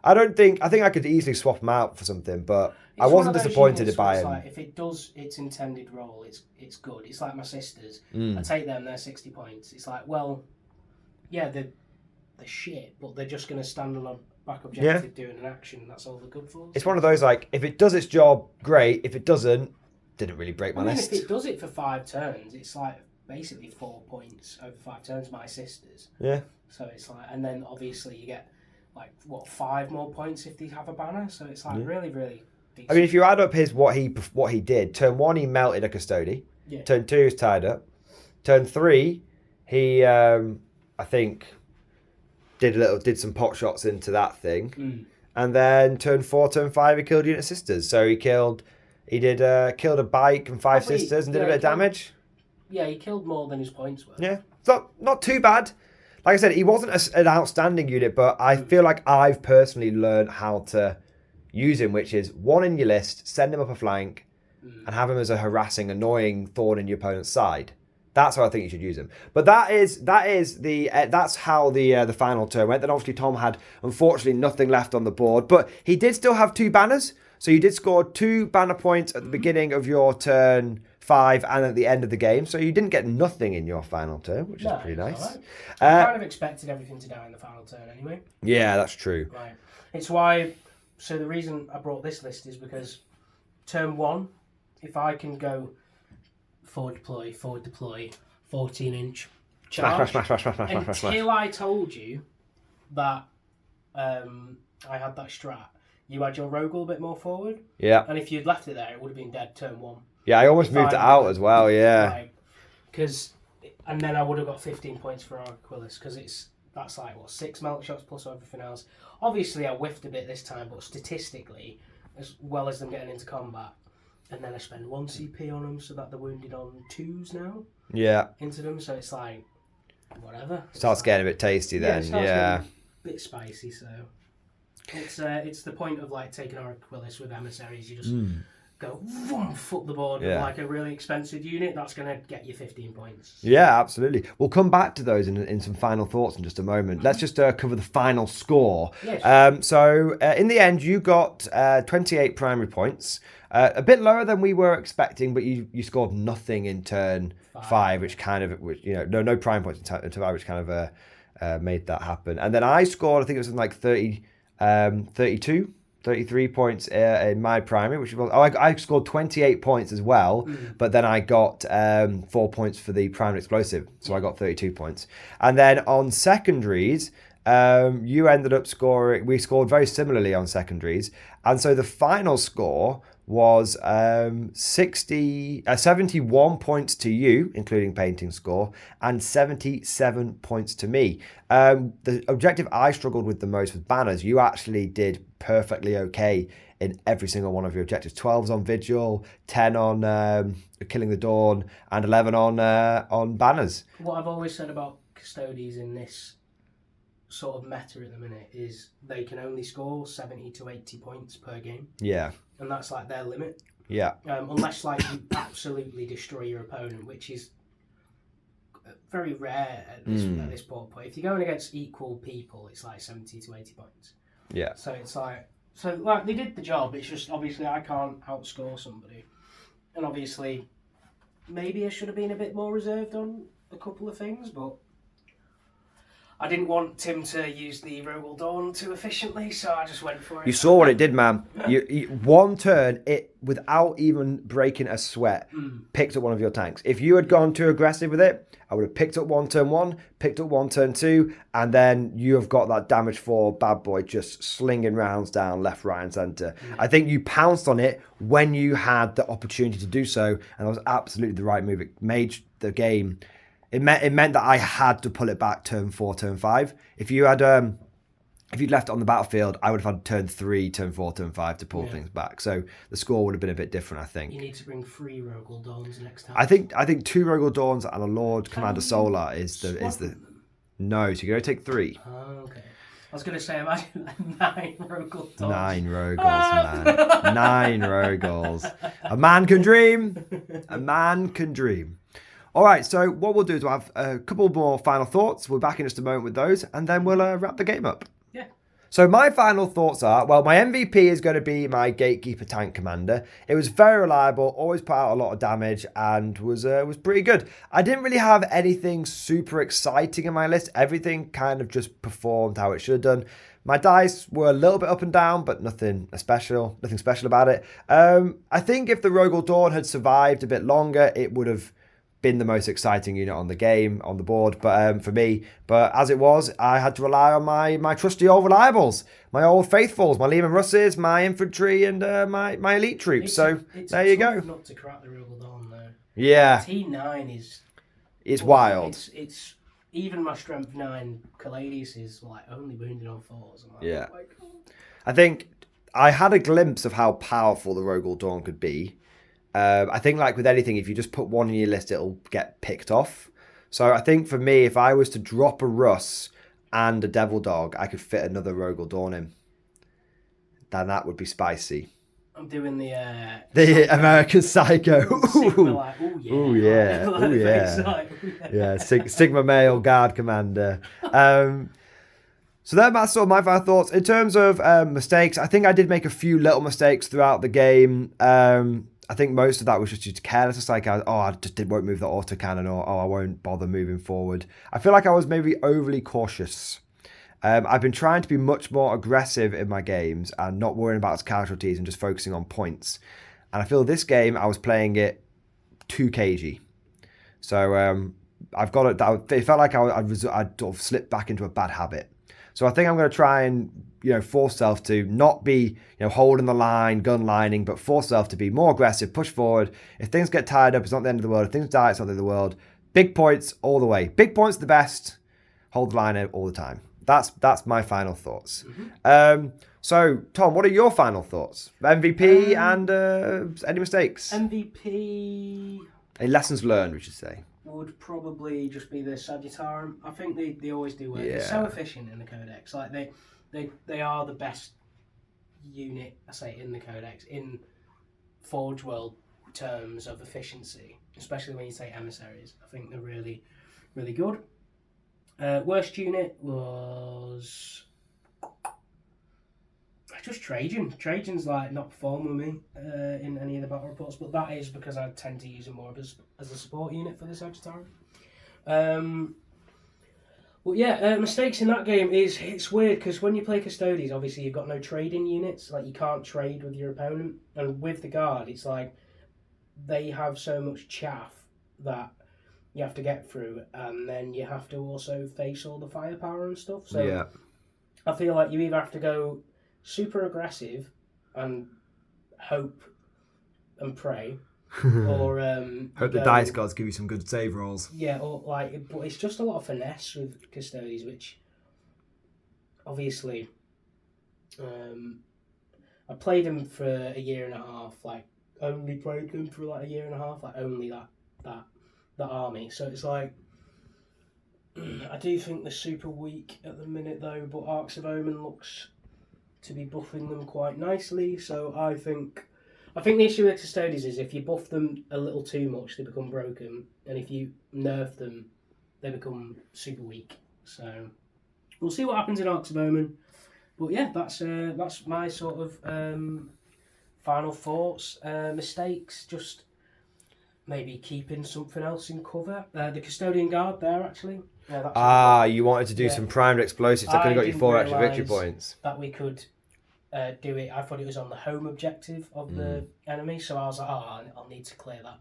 I think I could easily swap him out for something, but I wasn't disappointed by him. Like, if it does its intended role, it's good. It's like my sisters. I take them, they're 60 points. It's like, well, yeah, they're shit, but they're just going to stand on a back objective doing an action. That's all they're good for. It's one of those, like, if it does its job, great. If it doesn't, didn't really break my list. If it does it for 5 turns, it's like basically 4 points over 5 turns, my sisters. Yeah. So it's like, and then obviously you get, 5 more points if they have a banner. So it's like really, really decent. I mean, if you add up what he did, turn 1 he melted a Custode. Yeah. Turn 2 is tied up. Turn 3 he I think did some pot shots into that thing. And then turn 4, turn 5 he killed unit sisters. So he killed a bike and 5 sisters and did a bit of damage. Yeah, he killed more than his points were. Yeah. It's not too bad. Like I said, he wasn't an outstanding unit, but I feel like I've personally learned how to use him, which is 1 in your list, send him up a flank, and have him as a harassing, annoying thorn in your opponent's side. That's how I think you should use him. But that's how the final turn went. Then obviously Tom had unfortunately nothing left on the board, but he did still have 2 banners. So you did score 2 banner points at the beginning of your turn 5 and at the end of the game. So you didn't get nothing in your final turn, which is pretty nice. Right. I kind of expected everything to die in the final turn anyway. Yeah, that's true. Right. It's why. So the reason I brought this list is because turn 1, if I can go forward deploy, 14-inch charge. Smash. Until I told you that I had that strat, you had your Rogal a bit more forward. Yeah. And if you'd left it there, it would have been dead turn 1. Yeah, I almost moved it out as well, yeah. And then I would have got 15 points for Aquilus, because that's 6 melt shots plus everything else. Obviously, I whiffed a bit this time, but statistically, as well as them getting into combat, and then I spend 1 CP on them so that they're wounded on 2s now. Yeah. Into them, so it's whatever. Starts getting a bit tasty then, yeah. A bit spicy, so it's the point of taking our Aquilus with emissaries. You just go foot the board with a really expensive unit that's going to get you 15 points. Yeah, absolutely. We'll come back to those in some final thoughts in just a moment. Let's just cover the final score. Yes. So in the end, you got 28 primary points. A bit lower than we were expecting, but you scored nothing in turn 5, which kind of, no prime points in turn 5, which kind of made that happen. And then I scored, I think it was something like 33 points in my primary, which was, I scored 28 points as well, but then I got 4 points for the primary explosive, so I got 32 points. And then on secondaries, you ended up we scored very similarly on secondaries, and so the final score was 71 points to you, including painting score, and 77 points to me. The objective I struggled with the most was banners. You actually did perfectly okay in every single one of your objectives. 12s on Vigil, 10 on Killing the Dawn, and 11 on banners. What I've always said about Custodes in this sort of meta at the minute is they can only score 70 to 80 points per game. Yeah. And that's like their limit. Yeah. Unless like you absolutely destroy your opponent, which is very rare at this point. But if you're going against equal people, it's like 70 to 80 points. Yeah. So it's like they did the job. It's just obviously I can't outscore somebody, and obviously maybe I should have been a bit more reserved on a couple of things, but I didn't want Tim to use the Rogal Dorn too efficiently, so I just went for it. You saw what it did, man. You one turn, it without even breaking a sweat, picked up one of your tanks. If you had gone too aggressive with it, I would have picked up one turn 1, picked up one turn 2, and then you have got that damage 4 bad boy just slinging rounds down left, right, and centre. I think you pounced on it when you had the opportunity to do so, and that was absolutely the right move. It made the game. It meant that I had to pull it back turn 4, turn 5. If you'd left it on the battlefield, I would have had turn 3, turn 4, turn 5 to pull things back. So the score would have been a bit different, I think. You need to bring 3 Rogal Dorns next time. I think 2 Rogal Dorns and a Lord Commander Solar is the no. So you're going to take 3. Oh, okay. I was going to say, imagine 9 Rogal Dorns. 9 Rogals, man. 9 Rogals. A man can dream. A man can dream. All right, so what we'll do is we'll have a couple more final thoughts. We'll be back in just a moment with those, and then we'll wrap the game up. Yeah. So my final thoughts are, well, my MVP is going to be my Gatekeeper Tank Commander. It was very reliable, always put out a lot of damage, and was pretty good. I didn't really have anything super exciting in my list. Everything kind of just performed how it should have done. My dice were a little bit up and down, but nothing special about it. I think if the Rogal Dorn had survived a bit longer, it would have been the most exciting unit on the board, but for me. But as it was, I had to rely on my trusty old reliables, my old faithfuls, my Lehman Russes, my infantry, and my elite troops. So there you go. Not to crack the Rogal Dorn though. Yeah. T9 is. It's wild. It's even my strength 9 Custodes is like only wounded on 4s. I'm like, yeah. Oh my God. I think I had a glimpse of how powerful the Rogal Dorn could be. I think like with anything, if you just put one in your list, it'll get picked off. So I think for me, if I was to drop a Russ and a Devil Dog, I could fit another Rogal Dorn in. Then that would be spicy. I'm doing the American Psycho. Sigma, like, ooh yeah. Ooh yeah. Yeah, Sigma Male Guard Commander. So that's sort of my final thoughts. In terms of mistakes, I think I did make a few little mistakes throughout the game. I think most of that was just due to carelessness, like, I just won't move the autocannon, or, I won't bother moving forward. I feel like I was maybe overly cautious. I've been trying to be much more aggressive in my games and not worrying about casualties and just focusing on points. And I feel this game, I was playing it too cagey. So I've got it. It felt like I'd sort of slipped back into a bad habit. So I think I'm going to try and, force self to not be, holding the line, gun lining, but force self to be more aggressive, push forward. If things get tied up, it's not the end of the world. If things die, it's not the end of the world. Big points all the way. Big points the best. Hold the line all the time. That's my final thoughts. Mm-hmm. So, Tom, what are your final thoughts? MVP and any mistakes? MVP... Any lessons learned, we should say. Would probably just be the Sagittarium. I think they always do well. They're so efficient in the Codex. Like they are the best unit, I say, in the Codex in Forge World terms of efficiency, especially when you say emissaries. I think they're really, really good. Worst unit was just Trajan. Trajan's like not performing with me in any of the battle reports, but that is because I tend to use him more as a support unit for the Sagittarium. But yeah, mistakes in that game it's weird because when you play Custodes, obviously you've got no trading units, like you can't trade with your opponent, and with the guard, it's like they have so much chaff that you have to get through, and then you have to also face all the firepower and stuff. So yeah. I feel like you either have to go super aggressive and hope and pray, or hope the dice gods give you some good save rolls. Yeah, or like, but it's just a lot of finesse with Custodes, which obviously I played them for a year and a half. Like only played them for like a year and a half. Like only that army. So it's like I do think they're super weak at the minute though, but Arcs of Omen looks to be buffing them quite nicely. So I think the issue with Custodes is if you buff them a little too much, they become broken, and if you nerf them, they become super weak. So we'll see what happens in Arcs of Omen. But yeah, that's my sort of final thoughts. Mistakes, just maybe keeping something else in cover. The Custodian Guard there, actually. Yeah, you wanted to do some primed explosives that could have got you 4 extra victory points. That we could do it. I thought it was on the home objective of the enemy, so I was like, I'll need to clear that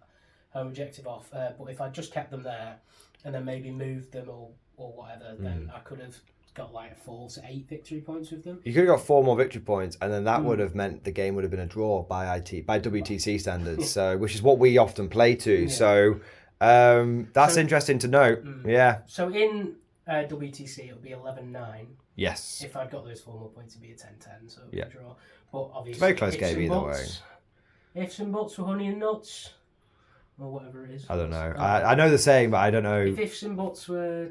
home objective off. But if I just kept them there and then maybe moved them or whatever, then I could have got like 4 to 8 victory points with them. You could have got 4 more victory points, and then that would have meant the game would have been a draw by WTC standards. So, which is what we often play to. Yeah. So, that's interesting to note. Yeah. So in WTC it'll be 11-9. Yes. If I'd got those 4 more points, it'd be a 10-10. So it'd be a draw. But obviously, it's a very close game either way. Ifs and buts for honey and nuts, or whatever it is. I don't know. I know the saying, but I don't know. If ifs and buts were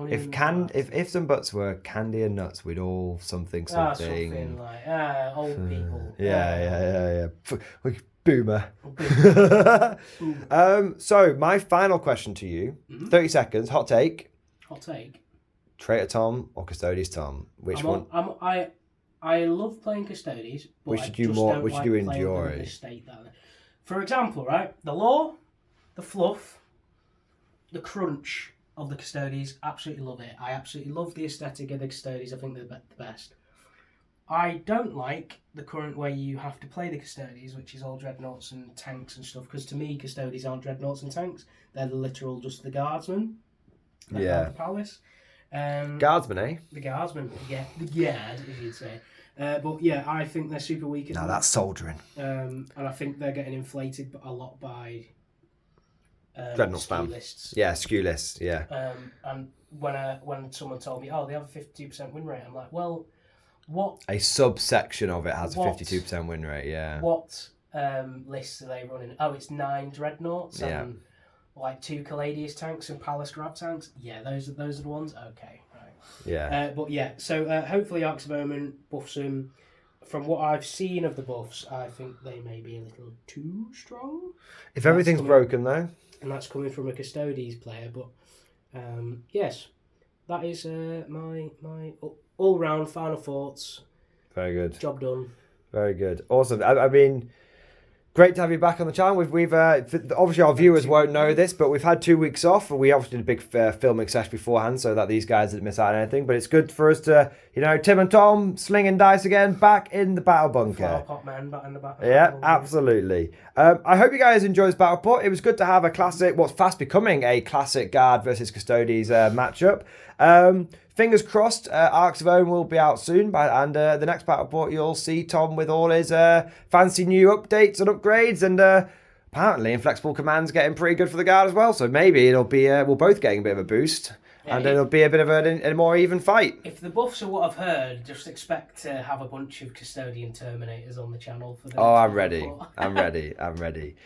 If ifs and buts were candy and nuts, we'd all something. Something like old people. Yeah. Boomer. So my final question to you, 30 seconds, hot take. Traitor Tom or Custodes Tom? Which one? I love playing Custodes, but which did you enjoy? For example, right, the lore, the fluff, the crunch of the Custodes, absolutely love it. I absolutely love the aesthetic of the Custodes. I think they're the best. I don't like the current way you have to play the Custodes, which is all dreadnoughts and tanks and stuff, because to me, Custodes aren't dreadnoughts and tanks. They're literal just the guardsmen. The palace. Guardsmen, eh? The guardsmen, yeah. The guard, as you'd say. But yeah, I think they're super weak. No, that's soldiering. And I think they're getting inflated a lot by dreadnought spam lists. Yeah, skew lists, yeah. And when someone told me, they have a 52% win rate, I'm like, well, what? A subsection of it has a 52% win rate, yeah. What lists are they running? Oh, it's 9 dreadnoughts and like 2 Caladius tanks and Palace Grab tanks. Yeah, those are the ones. Okay, right. Yeah. But yeah, so hopefully Arcs of Omen buffs them. From what I've seen of the buffs, I think they may be a little too strong. If everything's broken though. And that's coming from a Custodes player, but yes, that is my all-round final thoughts. Very good. Job done. Very good. Awesome. I mean, great to have you back on the channel. We've obviously our viewers won't know this, but we've had 2 weeks off. We obviously did a big filming session beforehand so that these guys didn't miss out on anything. But it's good for us to, Tim and Tom slinging dice again, back in the battle bunker. Flower pot man, back in the battle bunker. Yeah, absolutely. I hope you guys enjoyed this battle report. It was good to have a classic, what's fast becoming a classic Guard versus Custodes matchup. Fingers crossed, Arcs of Omen will be out soon, and the next battle report you'll see Tom with all his fancy new updates and upgrades, and apparently Inflexible Command's getting pretty good for the Guard as well, so maybe it'll be, we're both getting a bit of a boost, and it'll be a bit of a more even fight. If the buffs are what I've heard, just expect to have a bunch of Custodian Terminators on the channel. For the I'm ready. I'm ready.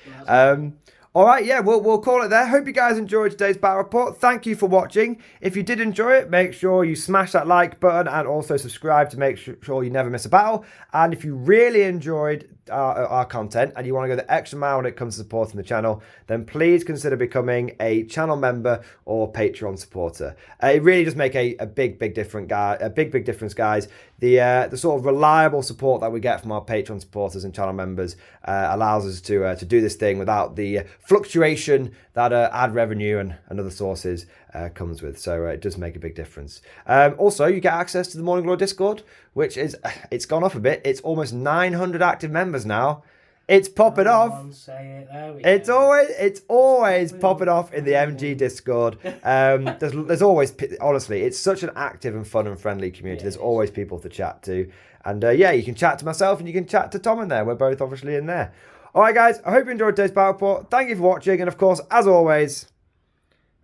All right, yeah, we'll call it there. Hope you guys enjoyed today's battle report. Thank you for watching. If you did enjoy it, make sure you smash that like button and also subscribe to make sure you never miss a battle. And if you really enjoyed our content and you want to go the extra mile when it comes to supporting the channel, then please consider becoming a channel member or Patreon supporter. It really does make a big difference, guys. The sort of reliable support that we get from our Patreon supporters and channel members allows us to do this thing without the fluctuation that ad revenue and other sources comes with. So it does make a big difference. Also, you get access to the Morning Glory Discord, which is it's gone up a bit. It's almost 900 active members now. It's popping off. It's always popping off in the MG Discord. There's always, honestly, it's such an active and fun and friendly community. There's always people to chat to. And you can chat to myself and you can chat to Tom in there. We're both obviously in there. All right, guys, I hope you enjoyed today's battle report. Thank you for watching. And of course, as always,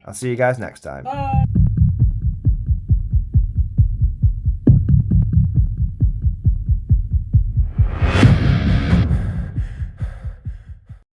I'll see you guys next time. Bye.